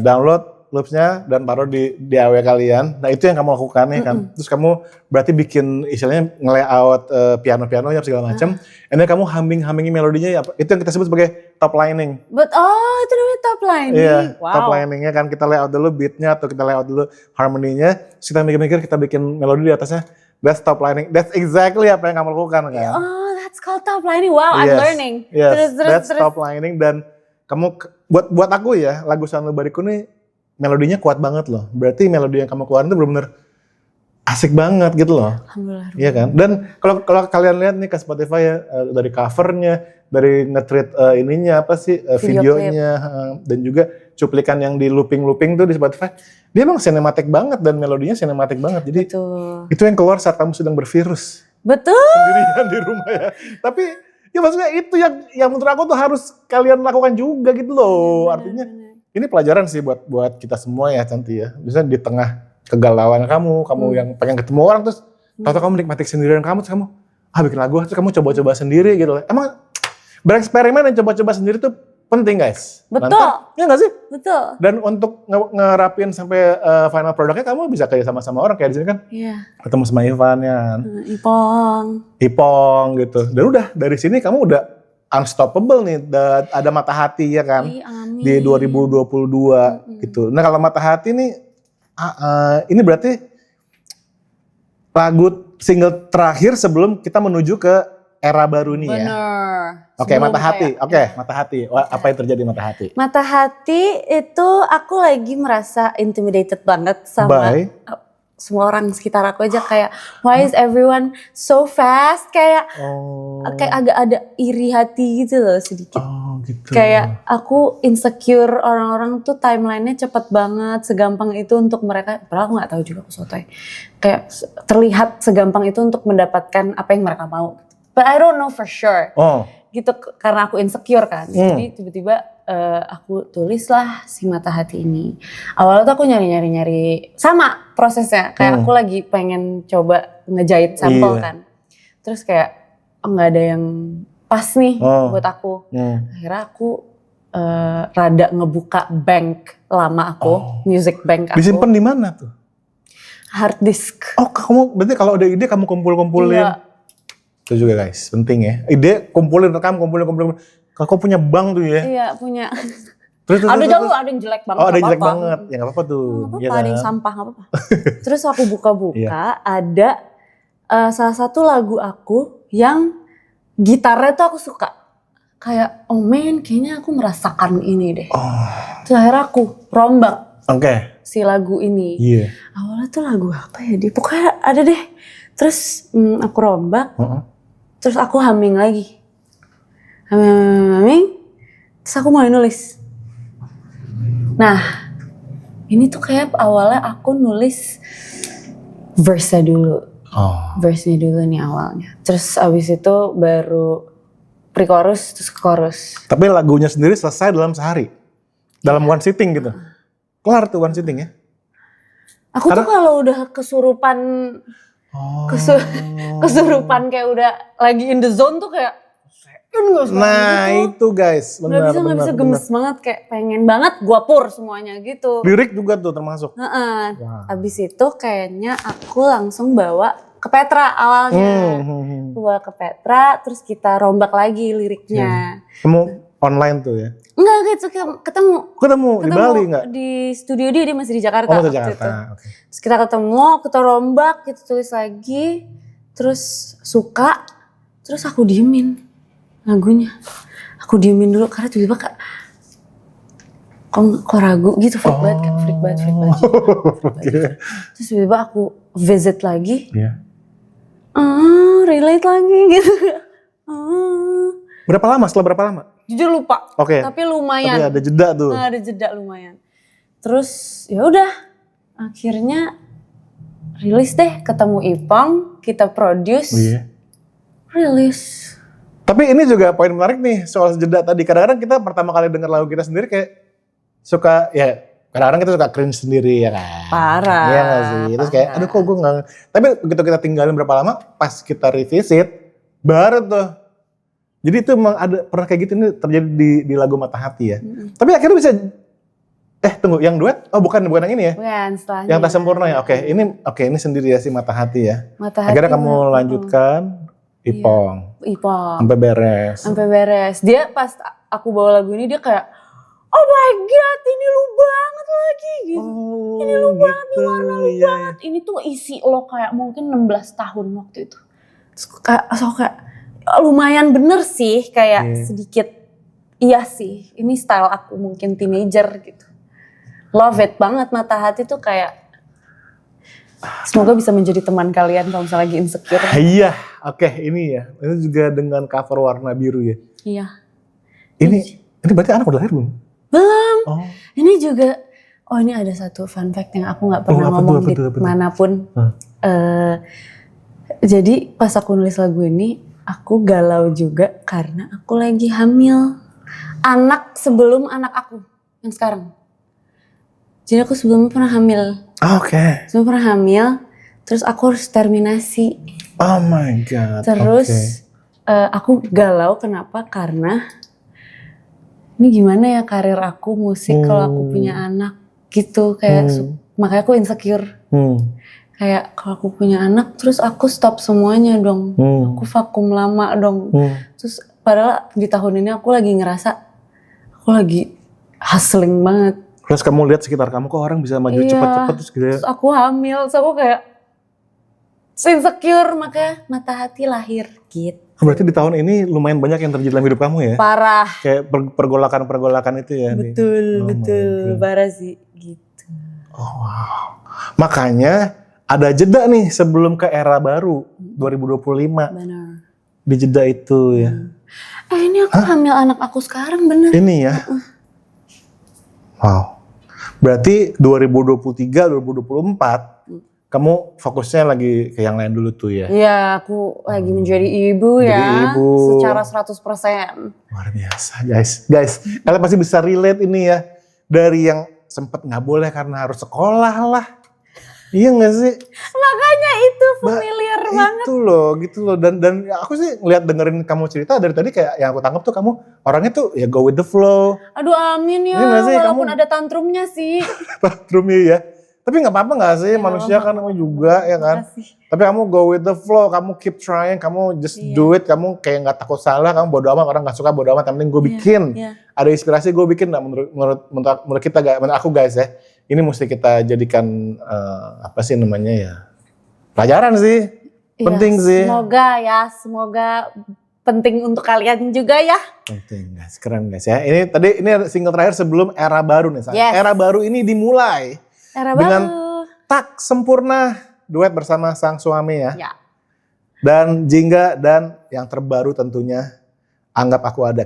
download loopsnya dan taruh di DAW kalian. Nah itu yang kamu lakukan ya kan. Terus kamu berarti bikin istilahnya nge-layout piano-pianonya segala macam. And then kamu humming melodinya ya. Itu yang kita sebut sebagai top lining. Itu namanya top lining. Iya, wow. Top liningnya kan kita layout dulu beatnya atau kita layout dulu harmoninya. Terus kita mikir-mikir kita bikin melodi di atasnya. That's top lining. That's exactly apa yang kamu lakukan kan. Oh, that's called top lining. Wow, I'm learning. Yes, that's top lining. Dan kamu buat aku ya lagu Sanubariku nih melodinya kuat banget loh. Berarti melodi yang kamu keluarin itu benar-benar asik banget gitu loh. Alhamdulillah. Iya kan? Dan kalau kalian lihat nih ke Spotify ya, dari covernya, dari nge-treat ininya apa sih, videonya, dan juga cuplikan yang di looping tuh di Spotify, dia emang sinematik banget dan melodinya sinematik banget. Jadi itu yang keluar saat kamu sedang bervirus. Betul. Sendirian di rumah ya. Tapi ya maksudnya itu yang menurut aku tuh harus kalian lakukan juga gitu loh. Artinya ini pelajaran sih buat kita semua ya Cantik ya. Misalnya di tengah kegalauan kamu yang pengen ketemu orang terus tahu-tahu kamu nikmati sendirian kamu terus kamu bikin lagu terus kamu coba-coba sendiri gitu loh. Emang bereksperimen dan coba-coba sendiri tuh penting guys. Betul. Mantap. Ya nggak sih? Betul. Dan untuk ngerapin sampai final produknya kamu bisa kayak sama-sama orang kayak di sini kan. Iya. Ketemu sama Ivan ya kan. Ipong gitu. Dan udah dari sini kamu udah unstoppable nih. Ada Mata Hati ya kan. Amin. Di 2022 gitu. Nah kalau Mata Hati nih ini berarti lagu single terakhir sebelum kita menuju ke era baru nih ya. Oke, Mata Hati. Mata Hati. Apa yang terjadi Mata Hati? Mata Hati itu aku lagi merasa intimidated banget sama semua orang sekitar aku aja kayak why is everyone so fast kayak agak ada iri hati gitu loh sedikit. Gitu. Kayak aku insecure orang-orang tuh timelinenya cepet banget segampang itu untuk mereka. Padahal aku nggak tahu juga aku sotoy. Kayak terlihat segampang itu untuk mendapatkan apa yang mereka mau. But I don't know for sure. Gitu karena aku insecure kan. Jadi tiba-tiba aku tulislah si Mata Hati ini. Awalnya tuh aku nyari sama prosesnya. Kayak aku lagi pengen coba ngejahit sampel kan. Terus kayak nggak ada yang pas nih buat aku. Akhirnya aku rada ngebuka bank lama aku, music bank aku. Disimpan di mana tuh? Hard disk. Kamu berarti kalau ada ide kamu kumpulin. Iya. Itu juga guys, penting ya. Ide kumpulin. Kalau punya bank tuh ya. Iya, punya. Terus, ada yang jelek banget. Ada yang jelek banget. Ya enggak apa-apa tuh. Ada yang sampah, enggak apa-apa. Terus aku buka-buka, ada salah satu lagu aku yang gitarnya tuh aku suka. Kayak, kayaknya aku merasakan ini deh. Terus akhirnya aku rombak si lagu ini. Awalnya tuh lagu apa ya dia? Pokoknya ada deh. Terus aku rombak. Terus aku humming lagi. Humming. Terus aku mulai nulis. Nah, ini tuh kayak awalnya aku nulis verse-nya dulu. Verse-nya dulu nih awalnya. Terus abis itu baru pre-chorus, terus chorus. Tapi lagunya sendiri selesai dalam sehari? Dalam one sitting gitu? Kelar tuh one sitting ya? Aku tuh kalau udah kesurupan, kesurupan kayak udah lagi in the zone tuh kayak nah gitu. Itu guys, benar. Gak bisa gemes banget kayak pengen banget gua pur semuanya gitu. Lirik juga tuh termasuk. Abis itu kayaknya aku langsung bawa ke Petra awalnya. Bawa ke Petra terus kita rombak lagi liriknya. online tuh ya? Enggak, gitu ketemu. Ketemu di Bali nggak? Di studio dia masih di Jakarta. Oh, di waktu Jakarta. itu. Oke. Terus kita ketemu, kita rombak, kita tulis lagi, terus suka, terus aku diemin lagunya. Aku diemin dulu karena tiba-tiba kok ragu gitu, freak banget. Terus tiba-tiba aku visit lagi, relate lagi gitu. Berapa lama? Setelah berapa lama? Jujur lupa, tapi lumayan. Tapi ada jeda tuh. Ada jeda lumayan. Terus ya udah, akhirnya rilis deh, ketemu Ipang, kita produce, rilis. Tapi ini juga poin menarik nih soal jeda tadi. Kadang-kadang kita pertama kali dengar lagu kita sendiri kayak suka ya. Kadang-kadang kita suka cringe sendiri ya kan. Parah. Iya gak sih? Terus kayak aduh kok gue gak. Tapi begitu kita tinggalin berapa lama, pas kita revisit, baru tuh. Jadi itu memang ada, pernah kayak gitu, ini terjadi di lagu Mata Hati ya. Tapi akhirnya bisa, tunggu, yang duet? Oh bukan yang ini ya? Bukan, setelahnya. Yang Tak Sempurna ya? Ini sendiri ya si Mata Hati ya. Mata Hati. Akhirnya kamu lanjutkan, Ipong. Ipong. Sampai beres. Dia pas aku bawa lagu ini, dia kayak, oh my god, ini lu banget lagi gitu. Ini lu banget, ini warna lu banget. Ini tuh isi lo kayak mungkin 16 tahun waktu itu. Terus kayak lumayan bener sih, kayak sedikit. Iya sih, ini style aku mungkin teenager gitu. Love it banget, Mata Hati tuh kayak. Semoga bisa menjadi teman kalian kalau misalnya lagi insecure. Iya, oke, ini ya. Ini juga dengan cover warna biru ya. Iya. Ini berarti anak udah lahir belum? Belum. Oh. Ini juga, ini ada satu fun fact yang aku gak pernah ngomong di manapun. Jadi pas aku nulis lagu ini, aku galau juga karena aku lagi hamil. Anak sebelum anak aku yang sekarang. Jadi aku sebelumnya pernah hamil. Oke. Sebelum pernah hamil, terus aku harus terminasi. Oh my god. Terus aku galau kenapa? Karena ini gimana ya karir aku musik kalau aku punya anak gitu, kayak makanya aku insecure. Kayak kalau aku punya anak terus aku stop semuanya dong. Aku vakum lama dong. Terus padahal di tahun ini aku lagi ngerasa aku lagi hustling banget. Terus kamu lihat sekitar kamu kok orang bisa maju cepat-cepat terus gitu. Terus aku hamil, terus aku kayak insecure, makanya Mata Hati lahir gitu. Berarti di tahun ini lumayan banyak yang terjadi dalam hidup kamu ya? Parah. Kayak pergolakan itu ya? Betul, parah sih gitu. Oh wow. Makanya ada jeda nih sebelum ke era baru 2025. Benar. Di jeda itu ya. Ini aku hamil anak aku sekarang bener. Ini ya? Wow. Berarti 2023, 2024 kamu fokusnya lagi ke yang lain dulu tuh ya? Iya, aku lagi menjadi ibu ya. Ibu. Secara 100%. Luar biasa guys. Guys, kalian pasti bisa relate ini ya. Dari yang sempet gak boleh karena harus sekolah lah. Iya gak sih? Makanya itu familiar banget. Itu loh, gitu loh. Dan aku sih ngeliat dengerin kamu cerita dari tadi kayak yang aku tangkap tuh kamu orangnya tuh ya go with the flow. Aduh amin ya, walaupun ada tantrumnya sih. Tantrumnya ya. Tapi gak apa-apa gak sih, manusia kan kamu juga ya kan. Tapi kamu go with the flow, kamu keep trying, kamu just do it. Kamu kayak gak takut salah, kamu bodo amat, orang gak suka bodo amat. Yang penting gue bikin. Ada inspirasi gue bikin, nah, menurut kita, menurut aku guys ya. Ini mesti kita jadikan apa sih namanya ya, pelajaran sih, penting sih. Semoga penting untuk kalian juga ya. Penting guys, keren guys ya. Ini single terakhir sebelum era baru nih. Era baru ini dimulai dengan Tak Sempurna, duet bersama sang suami ya. Dan Jingga dan yang terbaru tentunya Anggap Aku Ada.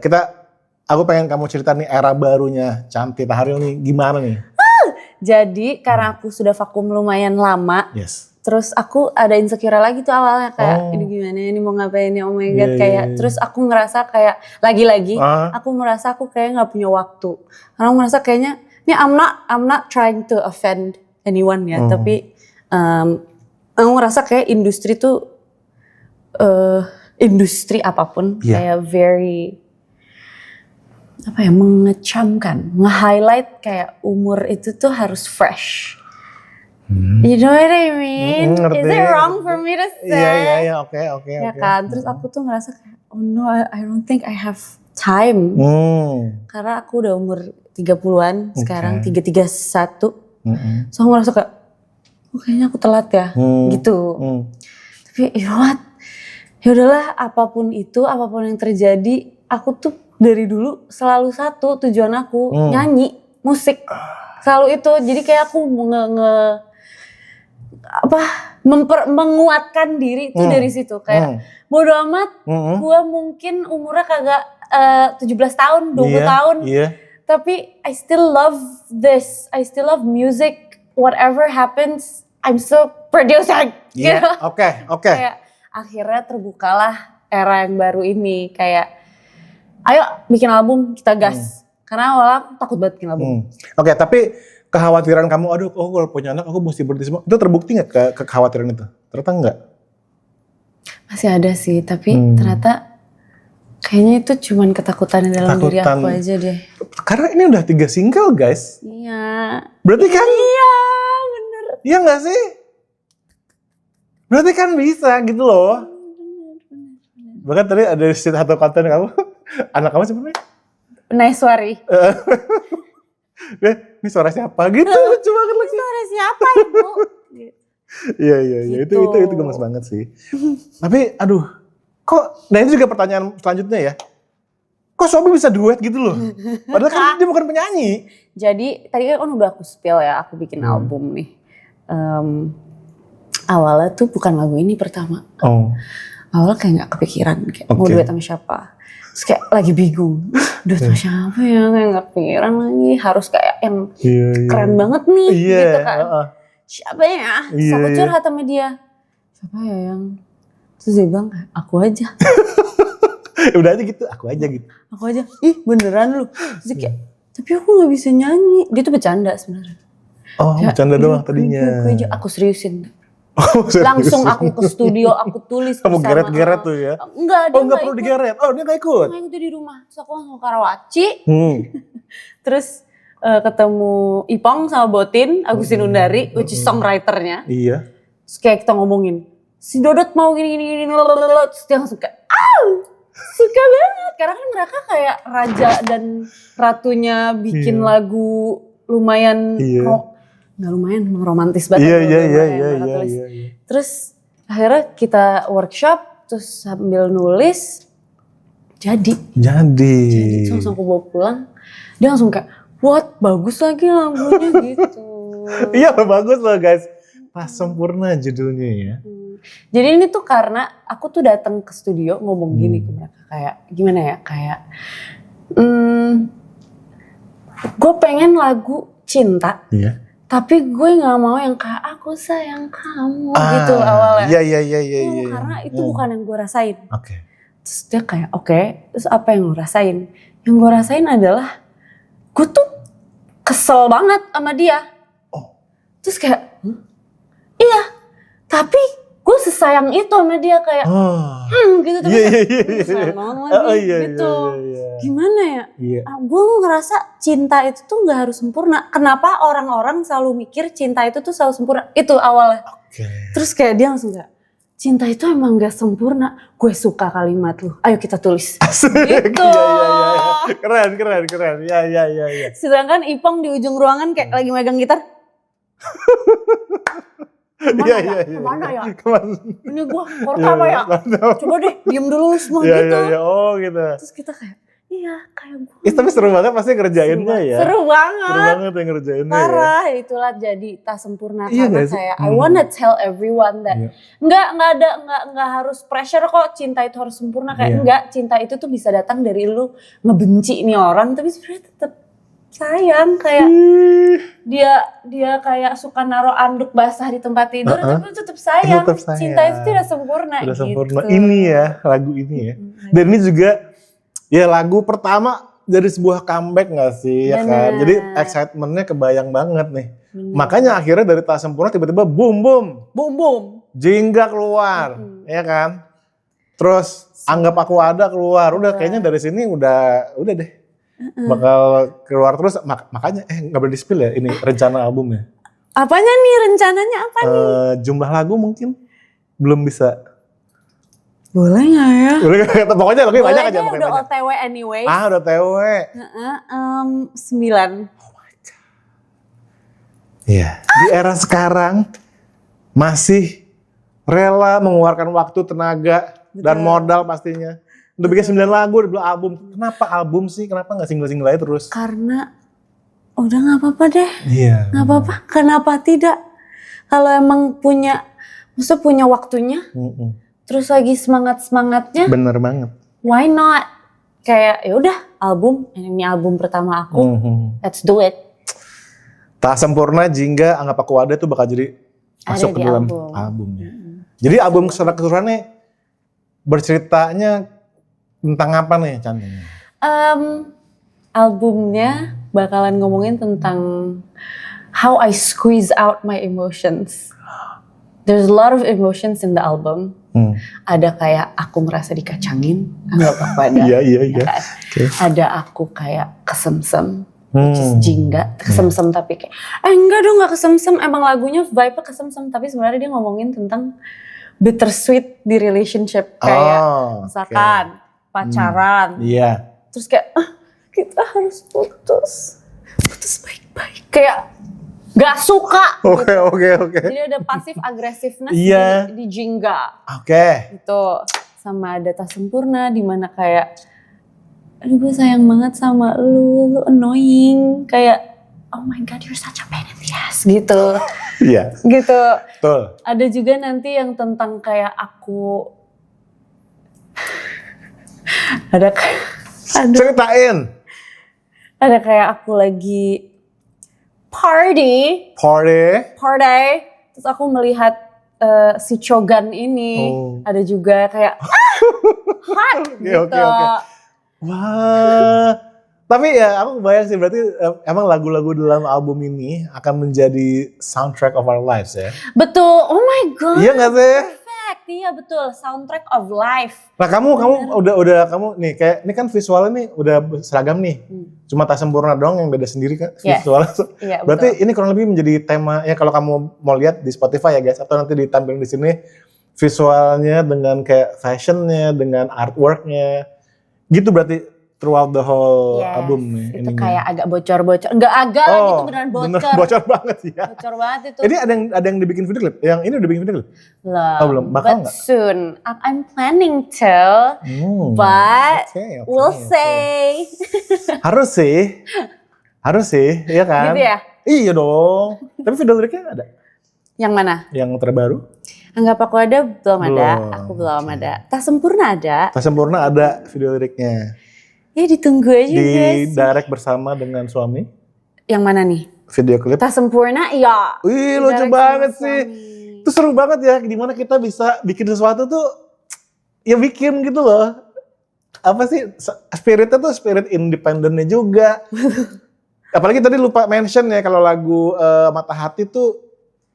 Aku pengen kamu cerita nih era barunya Cantik Taharil nih gimana nih? Jadi karena aku sudah vakum lumayan lama, terus aku ada insecure lagi tuh awalnya kayak ini gimana, ini mau ngapain ya, oh my god terus aku ngerasa kayak lagi-lagi aku merasa aku kayak nggak punya waktu. Karena aku ngerasa kayaknya ini I'm not trying to offend anyone ya, tapi aku ngerasa kayak industri tuh industri apapun kayak very mengecamkan, nge-highlight kayak umur itu tuh harus fresh. You know what I mean? Is it wrong for me to say? Iya, oke. Ya kan, terus aku tuh ngerasa kayak, oh no, I don't think I have time. Karena aku udah umur 30-an sekarang, 31. So aku merasa kayak, kayaknya aku telat ya, gitu. Tapi you know what? Ya udahlah, apapun itu, apapun yang terjadi, aku tuh dari dulu selalu satu tujuan aku, nyanyi, musik. Selalu itu. Jadi kayak aku menguatkan diri itu dari situ. Kayak bodo amat, gue mungkin umurnya kagak 17 tahun, 20 tahun. Tapi I still love this. I still love music. Whatever happens, I'm still producing. Iya, Gitu. Oke. Kayak akhirnya terbukalah era yang baru ini. Kayak ayo bikin album, kita gas. Karena awalnya aku takut banget bikin album. Oke, tapi kekhawatiran kamu, aduh kalau punya anak aku mesti berhenti semua. Itu terbukti gak kekhawatiran itu? Ternyata enggak? Masih ada sih, tapi ternyata kayaknya itu cuman ketakutan dalam diri aku aja deh. Karena ini udah 3 single guys. Iya. Berarti kan? Iya, bener. Iya gak sih? Berarti kan bisa gitu loh. Bahkan tadi ada satu konten kamu, anak kamu sebenarnya? Naiswari. Ini suara siapa gitu, lucu banget lagi. Suara siapa ibu? Iya, Gitu. itu gemes banget sih. Tapi aduh, nah ini juga pertanyaan selanjutnya ya. Kok Sobi bisa duet gitu loh? Padahal kan dia bukan penyanyi. Jadi tadi kan udah aku spill ya, aku bikin album nih. Awalnya tuh bukan lagu ini pertama. Awalnya kayak gak kepikiran, kayak mau duet sama siapa. Terus kayak lagi bingung, duet sama siapa ya, kayak gak kepikiran lagi. Harus kayak yang keren banget nih gitu kan. Siapa ya? Terus aku curhat sama dia. Siapa ya yang... Terus dia bilang, aku aja. Udah aja gitu, aku aja gitu. Aku aja, ih beneran lu. Terus dia kayak, tapi aku gak bisa nyanyi. Dia tuh bercanda sebenarnya. Kayak, bercanda doang tadinya. Aku seriusin. Langsung aku ke studio, aku tulis kamu geret-geret tuh ya? Enggak, dia enggak perlu digeret. Dia gak ikut? Nggak ikut di rumah. Terus aku langsung ke Karawaci. Terus ketemu Ipong sama Botin, Agustin Undari, which is songwriter-nya. Iya. Terus kayak kita ngomongin, si Dodot mau gini. Terus dia langsung kayak, suka banget. Karena kan mereka kayak raja dan ratunya bikin lagu lumayan, nggak lumayan, romantis banget. Iya. Terus akhirnya kita workshop, terus sambil nulis, jadi langsung aku bawa pulang, dia langsung kayak, what, bagus lagi lagunya gitu. Iya bagus loh guys, Pas Sempurna judulnya ya. Jadi ini tuh karena aku tuh datang ke studio ngomong gini ke mereka, kayak gimana ya, kayak gue pengen lagu cinta. Iya. Tapi gue nggak mau yang kayak aku sayang kamu gitu awalnya. Iya. Karena itu bukan yang gue rasain. Oke. Terus dia kayak terus apa yang gue rasain? Yang gue rasain adalah gue tuh kesel banget sama dia. Terus kayak, iya. Tapi gue sesayang itu sama dia kayak, gitu. Tapi sayang banget lagi gitu. Gimana ya? Gue ngerasa cinta itu tuh gak harus sempurna. Kenapa orang-orang selalu mikir cinta itu tuh selalu sempurna? Itu awalnya. Terus kayak dia langsung kayak, cinta itu emang gak sempurna. Gue suka kalimat lu. Ayo kita tulis. Gitu. Iya. Keren. Iya. Sedangkan Ipong di ujung ruangan kayak lagi megang gitar. Kemana ya? Ini gue korta apa ya? Coba deh diem dulu semua gitu. Gitu. Terus kita kayak, iya kayak gue. Tapi seru banget pasti ngerjainnya ya. Seru banget yang ngerjainnya. Parah, itulah jadi tak sempurna. Karena kayak I wanna tell everyone that nggak harus pressure kok cinta itu harus sempurna. Kayak enggak, cinta itu tuh bisa datang dari lu ngebenci nih orang, tapi sebenarnya tetap sayang. Kayak dia kayak suka naruh anduk basah di tempat tidur, tapi tetap sayang. Cinta itu tidak sempurna. Tidak gitu. sempurna. Ini ya lagu ini ya. Dan ini juga ya lagu pertama dari sebuah comeback gak sih? Ya kan? Jadi excitementnya kebayang banget nih. Makanya akhirnya dari Tak Sempurna tiba-tiba boom. Jingga keluar, ya kan? Terus Anggap Aku Ada keluar. Udah kayaknya dari sini udah deh. Bakal keluar terus, makanya gak boleh di-spill ya ini rencana albumnya. Apanya nih rencananya apa nih? Jumlah lagu mungkin belum bisa. Boleh nggak ya? Pokoknya lagunya banyak aja. Boleh, udah OTW anyway. Udah OTW. 9. Iya. Di era sekarang masih rela mengeluarkan waktu, tenaga, dan modal pastinya. Udah bikin 9 lagu, udah bilang album. Kenapa album sih? Kenapa nggak single-single aja terus? Karena udah nggak apa-apa deh. Iya. Nggak apa-apa. Kenapa tidak? Kalau emang maksudnya punya waktunya, terus lagi semangatnya. Bener banget. Why not? Kayak ya udah album, ini album pertama aku. Let's do it. Tak Sempurna, Jingga, Anggap Aku Ada tuh bakal jadi masuk ke dalam albumnya. Jadi album secara keseluruhannya berceritanya tentang apa nih cantiknya? Albumnya bakalan ngomongin tentang how I squeeze out my emotions. There's a lot of emotions in the album. Ada kayak aku merasa dikacangin, Anggap Aku Ada. Iya. Kan? Okay. Ada aku kayak kesemsem. Which is Jingga, kesemsem tapi kayak enggak dong, gak kesemsem, emang lagunya vibe-nya kesemsem, tapi sebenarnya dia ngomongin tentang bittersweet di relationship, kayak misalkan pacaran, terus kayak kita harus putus baik-baik, kayak gak suka. Oke. Jadi ada pasif agresifness di Jingga. Gitu. Sama ada Tak Sempurna di mana kayak aduh gue sayang banget sama lu annoying, kayak oh my god you're such a pain in the ass gitu. Iya. Gitu. Betul. Ada juga nanti yang tentang kayak aku ceritain. Ada kayak aku lagi party. Terus aku melihat si Chogan ini. Ada juga kayak hot gitu. Oke. Wah, tapi ya aku bayang sih berarti emang lagu-lagu dalam album ini akan menjadi soundtrack of our lives ya. Betul, oh my god. Iya nggak sih? Perfect, iya betul, soundtrack of life. Nah kamu udah kamu nih kayak ini kan visualnya nih udah seragam nih, cuma Tak Sempurna doang yang beda sendiri kan visualnya. Iya, berarti ini kurang lebih menjadi tema ya kalau kamu mau lihat di Spotify ya guys atau nanti ditampilin di sini visualnya dengan kayak fashionnya, dengan artworknya. Gitu berarti throughout the whole album nih. Itu kayak agak bocor-bocor. Enggak agak lagi itu beneran bocor. Bener bocor banget ya. Bocor banget itu. Ini ada yang dibikin video clip? Yang ini udah bikin video clip? Belum. Bakal nggak? Soon. I'm planning to. But we'll say. Harus sih, iya kan? Gitu ya? Iya dong. Tapi video liriknya ada? Yang mana? Yang terbaru? Anggap Aku Ada belum ada. Aku belum ada. Tak Sempurna ada. Tak Sempurna ada video liriknya. Ya ditunggu aja guys. Di direct bersama dengan suami. Yang mana nih? Video klip. Tak Sempurna iya. Wih lucu banget sih. Itu seru banget ya. Gimana kita bisa bikin sesuatu tuh. Ya bikin gitu loh. Apa sih. Spiritnya tuh spirit independennya juga. Apalagi tadi lupa mention ya. Kalau lagu Mata Hati tuh.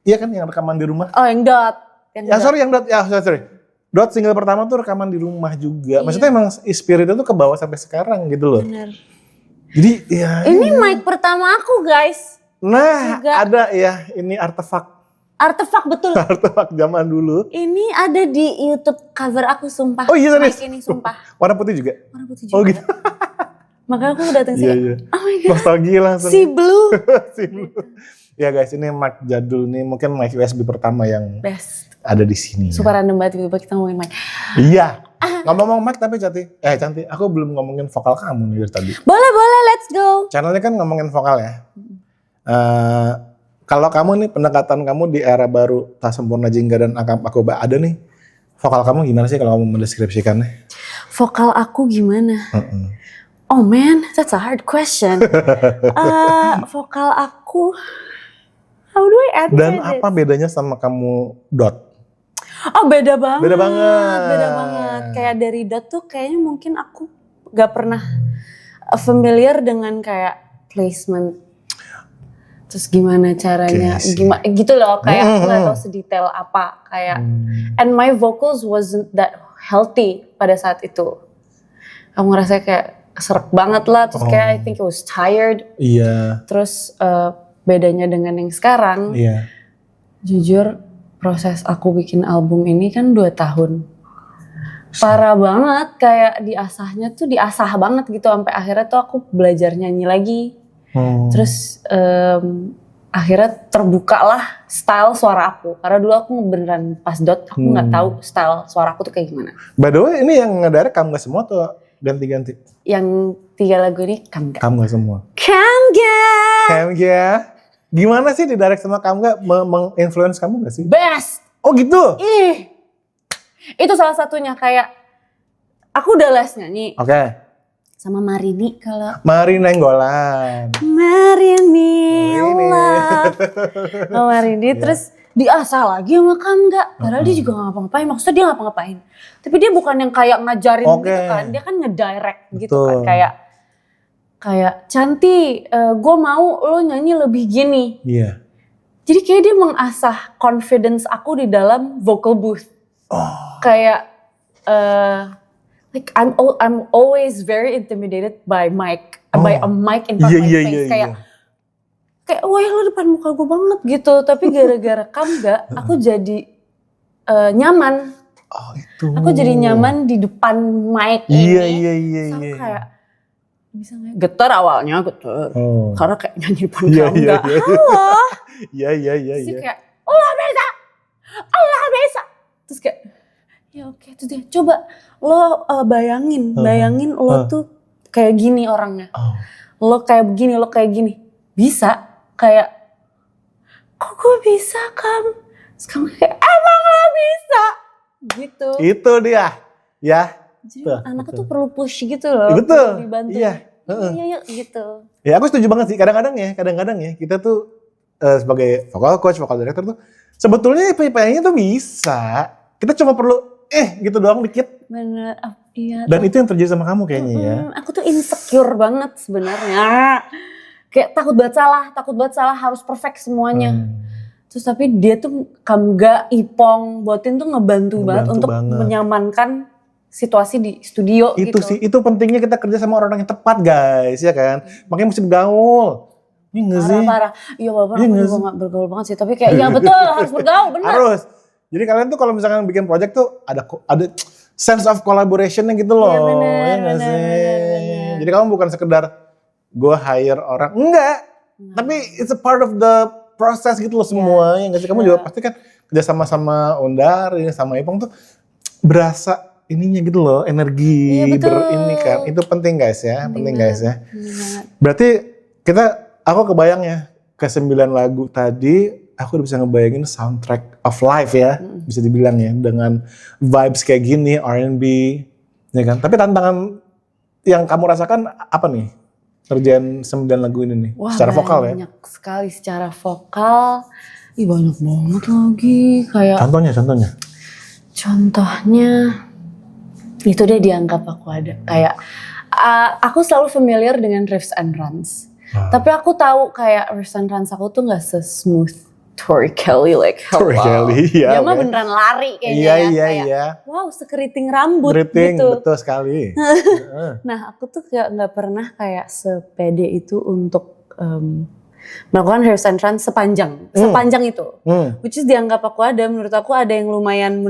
Iya kan yang rekaman di rumah. Oh yang Dot. Sorry. Dot single pertama tuh rekaman di rumah juga. Maksudnya emang spiritnya tuh ke bawah sampai sekarang gitu loh. Bener. Jadi ya. Ini mic pertama aku guys. Nah juga. Ada ya ini artefak betul. Artefak zaman dulu. Ini ada di YouTube cover aku sumpah. Oh iya serius? Mic ini sumpah. Warna putih juga? Warna putih juga. Oh gitu. Makanya aku datang sini. Iya. Oh my god. Nostalgia langsung. Si Blue. Ya guys ini mic jadul nih. Mungkin mic USB pertama yang best. Ada di sini. Super random banget tiba-tiba kita ngomongin mic. Iya. Ngomong mic tapi Cantik. Aku belum ngomongin vokal kamu nih dari tadi. Boleh, let's go. Channelnya kan ngomongin vokal ya. Kalau kamu nih pendekatan kamu di era baru Tak Sempurna, Jingga dan Anggap Aku Ada nih. Vokal kamu gimana sih kalau kamu mendeskripsikannya? Vokal aku gimana? Oh man, that's a hard question. Vokal aku, how do I answer Dan this? apa bedanya sama kamu Dot? Oh beda banget. Beda banget. Kayak dari Dot tuh kayaknya mungkin aku gak pernah familiar dengan kayak placement. Terus gimana caranya, gimana gitu loh. Kayak aku gak tahu sedetail apa. Kayak, and my vocals wasn't that healthy pada saat itu. Aku ngerasa kayak serak banget lah. Terus kayak I think I was tired. Iya. Terus bedanya dengan yang sekarang. Iya. Jujur proses aku bikin album ini kan 2 tahun. Parah banget, kayak diasah banget gitu sampai akhirnya tuh aku belajar nyanyi lagi. Terus akhirnya terbukalah style suara aku. Karena dulu aku beneran pas dot, aku nggak tahu style suara aku tuh kayak gimana. By the way, ini yang ngedirect Kamga semua atau ganti-ganti? Yang 3 lagu ini Kamga. Kamga semua. Kamga. Gimana sih didirect sama Kamga menginfluence kamu gak sih? Best. Oh gitu? Itu salah satunya, kayak aku udah les nyanyi. Oke. Sama Marini kalau Marini Nainggolan. Marini terus diasah lagi sama Kamga. Padahal dia juga gak ngapa-ngapain. Maksudnya dia ngapa-ngapain. Tapi dia bukan yang kayak ngajarin gitu kan. Dia kan ngedirect gitu kan. Kayak Canti, gue mau lo nyanyi lebih gini. Iya. Jadi kayak dia mengasah confidence aku di dalam vocal booth. Kayak like I'm always very intimidated by by a mic in front of my face. Kayak wah lo depan muka gue banget gitu. Tapi gara-gara Kamga aku jadi nyaman. Oh itu. Aku jadi nyaman di depan mic ini. Iya. Kayak bisa nggak? Getar awalnya getar. Karena kayak nyanyi depan Kamga. Halo. Iya. Terus kayak Allah bisa. Terus kayak ya oke, terus dia coba lo bayangin lo tuh kayak gini orangnya. Lo kayak begini, lo kayak gini. Bisa kayak kok gue bisa Kam? Terus kamu kayak emang lo bisa gitu. Itu dia ya. Jadi anaknya tuh perlu push gitu loh. Betul. Dibantu. Iya. Iya gitu. Ya aku setuju banget sih. Kadang-kadang ya kita tuh sebagai vocal coach, vocal director tuh sebetulnya penyanyi tuh bisa. Kita cuma perlu gitu doang dikit. Bener, iya. Dan itu yang terjadi sama kamu kayaknya ya. Aku tuh insecure banget sebenarnya. Kayak takut banget salah harus perfect semuanya. Terus tapi dia tuh Kamga, Ipong, Botin tuh ngebantu banget untuk menyamankan situasi di studio itu gitu. Sih, itu pentingnya kita kerja sama orang yang tepat guys, ya kan. Makanya mesti bergaul. Ini nggak sih? Parah. Iya walaupun aku juga gak bergaul banget sih. Tapi kayak ya betul harus bergaul, benar. Harus. Jadi kalian tuh kalau misalkan bikin project tuh ada sense of collaboration-nya gitu loh. Iya benar. Jadi kamu bukan sekedar gue hire orang. Enggak. Tapi it's a part of the process gitu loh semua. Ya nggak sih? Kamu juga pasti kan kerja sama Undar, ini sama Ipong tuh berasa ininya gitu loh, energi ini kan. Itu penting guys ya, penting guys ya. Berarti aku kebayang ya, ke 9 lagu tadi, aku udah bisa ngebayangin soundtrack of life ya, bisa dibilang ya, dengan vibes kayak gini, R&B, ya kan. Tapi tantangan yang kamu rasakan apa nih, kerjaan 9 lagu ini nih, secara vokal ya? Banyak sekali secara vokal, banyak banget lagi. Kayak Contohnya, itu deh dianggap aku ada. Kayak, aku selalu familiar dengan riffs and runs. Tapi aku tahu kayak riffs and runs aku tuh gak se-smooth Tori Kelly, like hello. Tori Kelly, ya. Dia mah beneran lari kayaknya Iya. Wow, sekeriting rambut gitu. Betul sekali. Nah, aku tuh kayak gak pernah kayak sepede itu untuk melakukan riffs and runs sepanjang itu. Which is dianggap aku ada, menurut aku ada yang lumayan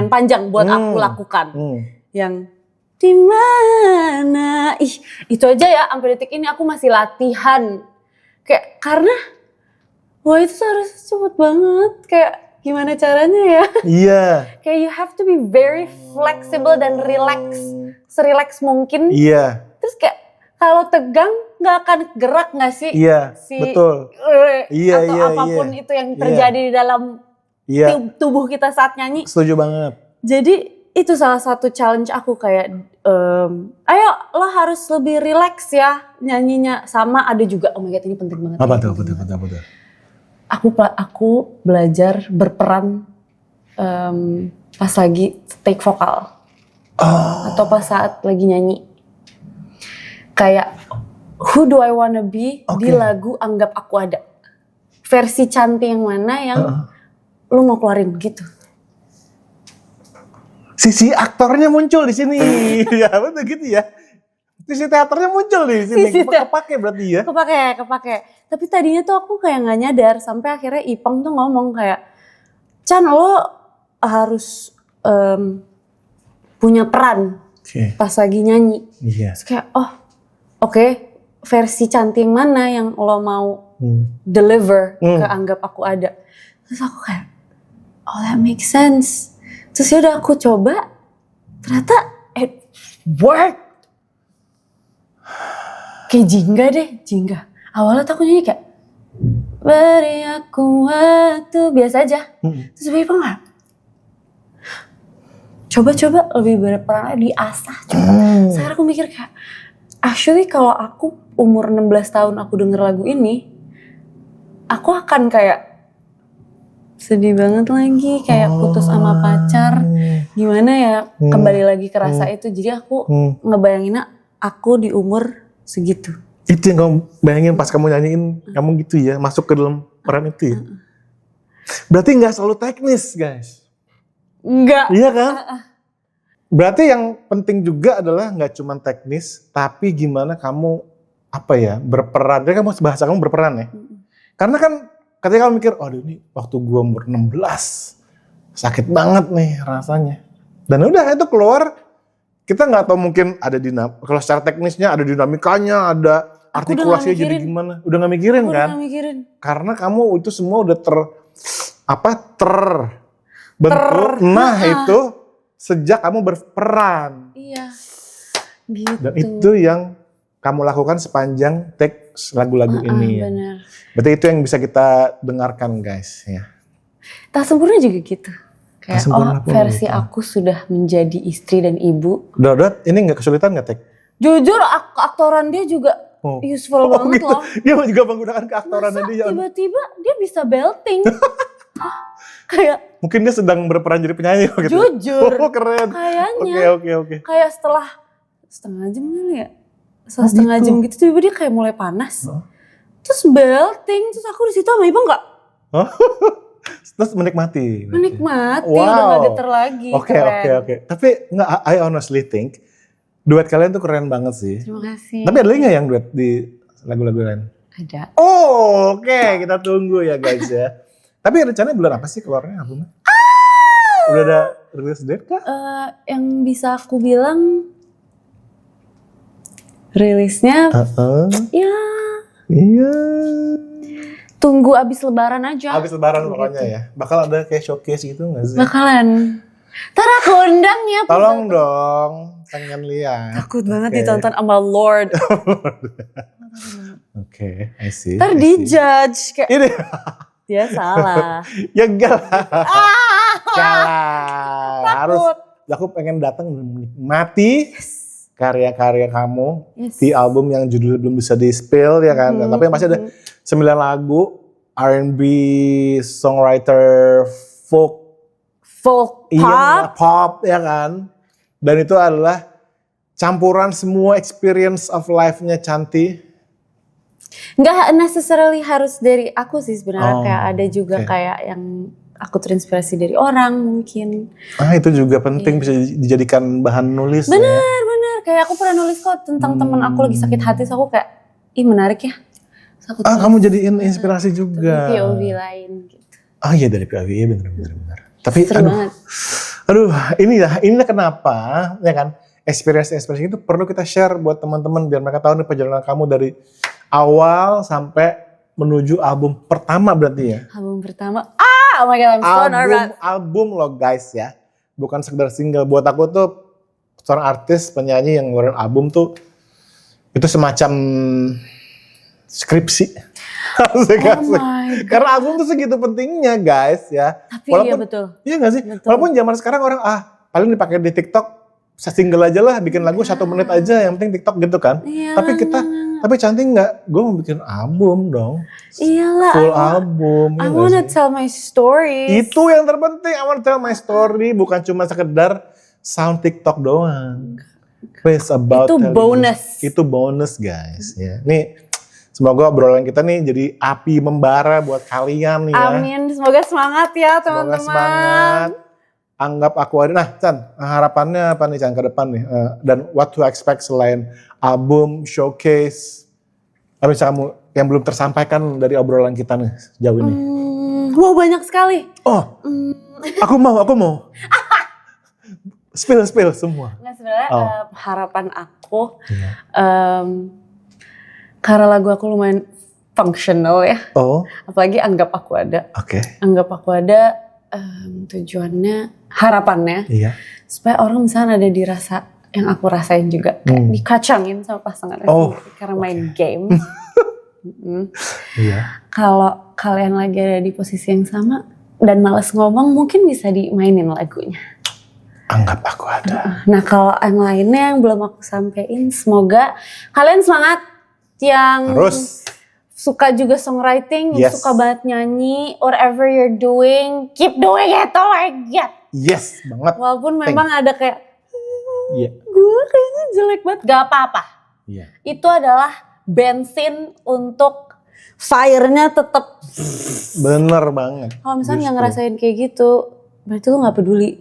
panjang buat aku lakukan. Yang dimana, itu aja ya sampai detik ini aku masih latihan. Kayak karena wah itu harus cepet banget, kayak gimana caranya ya? Iya. Kayak you have to be very flexible dan serelax mungkin. Iya. Terus kayak kalau tegang nggak akan gerak nggak sih? Iya, betul. Atau apapun itu yang terjadi di dalam tubuh kita saat nyanyi. Setuju banget. Jadi itu salah satu challenge aku kayak, ayo lo harus lebih relax ya nyanyinya. Sama ada juga, oh my god ini penting banget. Apa tuh? Aku belajar berperan pas lagi take vokal. Atau pas saat lagi nyanyi. Kayak who do I wanna be di lagu Anggap Aku Ada. Versi Cantik yang mana yang lu mau keluarin gitu. Sisi aktornya muncul di sini. Ya betul gitu ya. Sisi teaternya muncul di sini. Kepake berarti ya. Kepake. Tapi tadinya tuh aku kayak gak nyadar. Sampai akhirnya Ipong tuh ngomong kayak, Chan lo harus punya peran pas lagi nyanyi. Terus kayak oke, versi Cantik yang mana yang lo mau deliver ke Anggap Aku Ada. Terus aku kayak that makes sense. Terus yaudah aku coba, ternyata it worked. Kayak Jingga. Awalnya tuh aku nyanyi kayak beri aku waktu, biasa aja. Terus tiba-tiba nggak, coba lebih berperan, diasah coba. Sekarang aku mikir kayak, actually kalau aku umur 16 tahun aku denger lagu ini, aku akan kayak sedih banget lagi, kayak putus sama pacar, gimana ya kembali lagi ke rasa itu. Jadi aku ngebayanginnya aku di umur segitu. Itu yang kamu bayangin pas kamu nyanyiin, kamu gitu ya, masuk ke dalam peran itu ya. Berarti gak selalu teknis guys. Enggak. Iya kan? Berarti yang penting juga adalah gak cuma teknis, tapi gimana kamu berperan. Jadi kamu bahasa kamu berperan ya. Karena kan ketika kamu mikir, ini waktu gue umur 16, sakit banget nih rasanya. Dan udah itu keluar, kita nggak tahu mungkin ada kalau secara teknisnya ada dinamikanya, ada artikulasinya jadi gimana. Udah nggak mikirin kan? Udah mikirin. Karena kamu itu semua udah terbentuk. Nah itu sejak kamu berperan. Iya. Gitu. Dan itu yang kamu lakukan sepanjang teks lagu-lagu ini. Benar. Berarti itu yang bisa kita dengarkan guys ya. Tak Sempurna juga gitu. Kayak versi aku sudah menjadi istri dan ibu. Dodot, ini gak kesulitan gak Tek? Jujur aktoran dia juga useful banget gitu. loh. Dia juga menggunakan keaktorannya dia. Tiba-tiba dia bisa belting. Kayak mungkin dia sedang berperan jadi penyanyi gitu. Jujur. Keren. Kayaknya. Oke. Kayak setelah setengah jam kali ya. Setengah jam gitu tiba-tiba dia kayak mulai panas. Terus belting, terus aku di situ sama Ibu enggak. Terus menikmati. Udah gak geter lagi. Oke. Tapi enggak, I honestly think duet kalian tuh keren banget sih. Terima kasih. Tapi ada lagi gak yang duet di lagu-lagu lain? Ada. Oke, kita tunggu ya guys ya. Tapi rencananya bulan apa sih keluarnya albumnya? Udah ada rilis date kah? Yang bisa aku bilang rilisnya ya. Iya. Tunggu abis lebaran aja. Abis lebaran pokoknya ya. Bakal ada kayak showcase gitu gak sih? Bakalan. Ntar aku undang ya. Tolong dong, pengen lihat. Takut banget ditonton sama Lord. Oke, I see. Ntar dijudge kayak. Ini. Dia salah. Ya enggak lah. Salah. Harus. Aku pengen datang menikmati karya-karya kamu di album yang judulnya belum bisa di-spill ya kan. Tapi masih ada 9 lagu, R&B, songwriter, folk pop ya kan. Dan itu adalah campuran semua experience of life-nya Cantik. Nggak necessarily harus dari aku sih sebenarnya, kayak ada juga kayak yang aku terinspirasi dari orang mungkin. Itu juga penting bisa dijadikan bahan nulis. Bener. Kayak aku pernah nulis kok tentang temen aku lagi sakit hati, so aku kayak, menarik ya. So, kamu jadiin inspirasi juga. Dari POV lain gitu. Iya dari POV, bener. Tapi seru banget. Inilah kenapa ya kan experience itu perlu kita share buat teman-teman biar mereka tahu nih perjalanan kamu dari awal sampai menuju album pertama berarti ya. Album pertama. Oh my god, I'm so nervous. Album loh guys ya. Bukan sekedar single. Buat aku tuh seorang artis, penyanyi yang ngeluarin album tuh itu semacam skripsi. Karena album tuh segitu pentingnya guys ya. Tapi walaupun, iya betul. Iya gak sih? Betul. Walaupun zaman sekarang orang paling dipakai di TikTok, single aja lah, bikin lagu 1 menit aja, yang penting TikTok gitu kan. Iya, tapi Cantik enggak, gue mau bikin album dong. Iyalah. Full album. I wanna tell my story. Itu yang terpenting, I wanna tell my story, bukan cuma sekedar sound TikTok doang. It's about itu bonus. Itu bonus guys. Ya. Nih semoga obrolan kita nih jadi api membara buat kalian ya. Amin. Semoga semangat ya teman-teman. Semoga semangat. Anggap Aku Ada. Nah Chan, harapannya apa nih Chan ke depan nih? Dan what to expect selain album, showcase. Apa misalnya kamu yang belum tersampaikan dari obrolan kita nih sejauh ini? Wow banyak sekali. Aku mau. Spill semua. Nggak, sebenarnya harapan aku, Iya. karena lagu aku lumayan functional ya. Oh, Apalagi Anggap Aku Ada. oke. Anggap Aku Ada, tujuannya, harapannya, Iya. supaya orang misalnya ada di rasa yang aku rasain juga. Kayak dikacangin sama pasangannya sendiri karena main game. Iya. Kalau kalian lagi ada di posisi yang sama dan males ngomong, mungkin bisa dimainin lagunya. Anggap Aku Ada. Nah kalau yang lainnya yang belum aku sampein, semoga kalian semangat. Yang Terus. suka juga songwriting, yang Yes. suka banget nyanyi, whatever you're doing, keep doing it, oh my god. Yes, banget. Walaupun memang ada kayak, Iya. gue kayaknya jelek banget, gak apa-apa. Iya. Itu adalah bensin untuk fire-nya tetap. Bener banget. Kalau misalnya nggak Justru. ngerasain kayak gitu, berarti lu nggak peduli.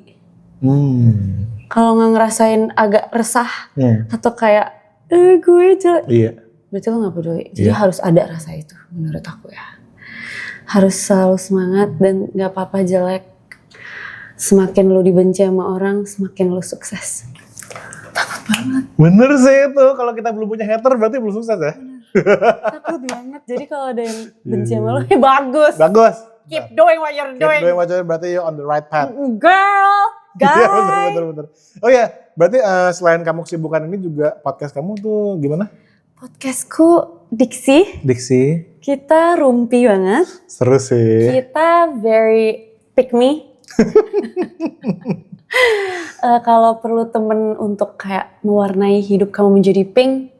Kalau nggak ngerasain agak resah atau kayak gue jelek, Iya. berarti lu nggak peduli. Jadi Iya. harus ada rasa itu menurut aku ya. Harus selalu semangat dan nggak apa-apa jelek. Semakin lu dibenci sama orang, semakin lu sukses. Takut banget. Bener sih itu. Kalau kita belum punya hater berarti belum sukses ya. Takut banget. Jadi kalau ada yang benci sama lu, bagus. Bagus. Keep doing what you're Keep doing. doing what you're doing, berarti you're on the right path. Girl, guy. Iya, bener. Oh ya, berarti selain kamu kesibukan ini juga podcast kamu tuh gimana? Podcastku Diksi, Diksi. kita rumpi banget. Seru sih. Kita very pick me. Kalau perlu temen untuk kayak mewarnai hidup kamu menjadi pink,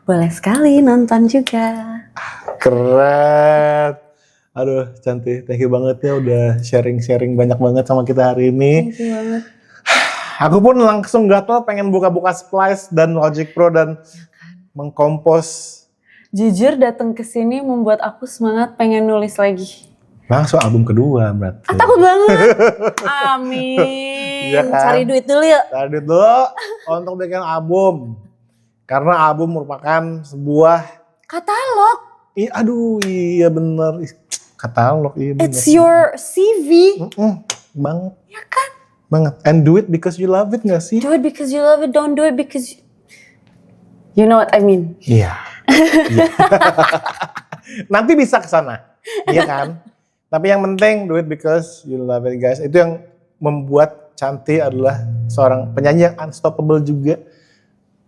boleh sekali nonton juga. Keren. Aduh, cantik. Thank you banget ya udah sharing-sharing banyak banget sama kita hari ini. Thank you banget. Aku pun langsung gatel pengen buka-buka Splice dan Logic Pro dan mengkompos. Jujur datang ke sini membuat aku semangat pengen nulis lagi. Langsung album kedua berarti. Takut banget. Amin. Iya kan? Cari duit dulu yuk. Tadi dulu untuk bikin album. Karena album merupakan sebuah Katalog. aduh iya bener. Katalog iya bener. It's your CV. Banget. Ya kan? Banget. And do it because you love it gak sih? Do it because you love it. Don't do it because you know what I mean. Iya. Iya. Nanti bisa ke sana. Iya kan? Tapi yang penting do it because you love it guys. Itu yang membuat Cantik adalah seorang penyanyi yang unstoppable juga.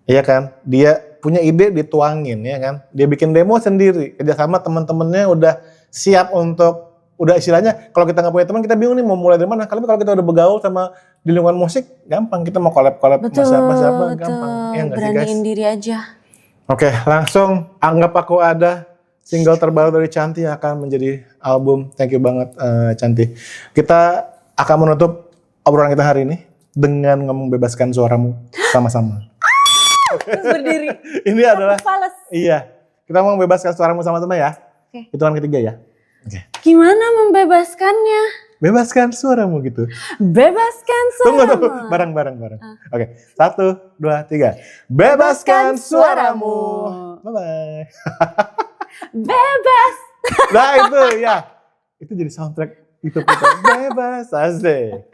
Iya kan? Dia punya ide dituangin ya kan? Dia bikin demo sendiri. Kerjasama teman-temannya udah siap untuk, udah istilahnya kalau kita nggak punya teman kita bingung nih mau mulai dari mana. Kalau kita udah bergaul sama di lingkungan musik gampang. Kita mau collab-collab sama siapa gampang. Ya nggak sih guys? Beraniin diri aja. Oke, langsung Anggap Aku Ada, single terbaru dari Cantik yang akan menjadi album. Thank you banget Cantik. Kita akan menutup obrolan kita hari ini dengan ngomong bebaskan suaramu sama-sama. Terus berdiri. Ini adalah, Fales. iya, kita mau bebaskan suaramu sama-sama ya. Oke. Hitungan ketiga ya. Oke. Gimana membebaskannya? Bebaskan suaramu gitu. Bebaskan Tunggu, suaramu. bareng. Oke, 1, 2, 3. Bebaskan suaramu. Bye-bye. Bebas. Nah itu ya, itu jadi soundtrack itu kita bebas asik.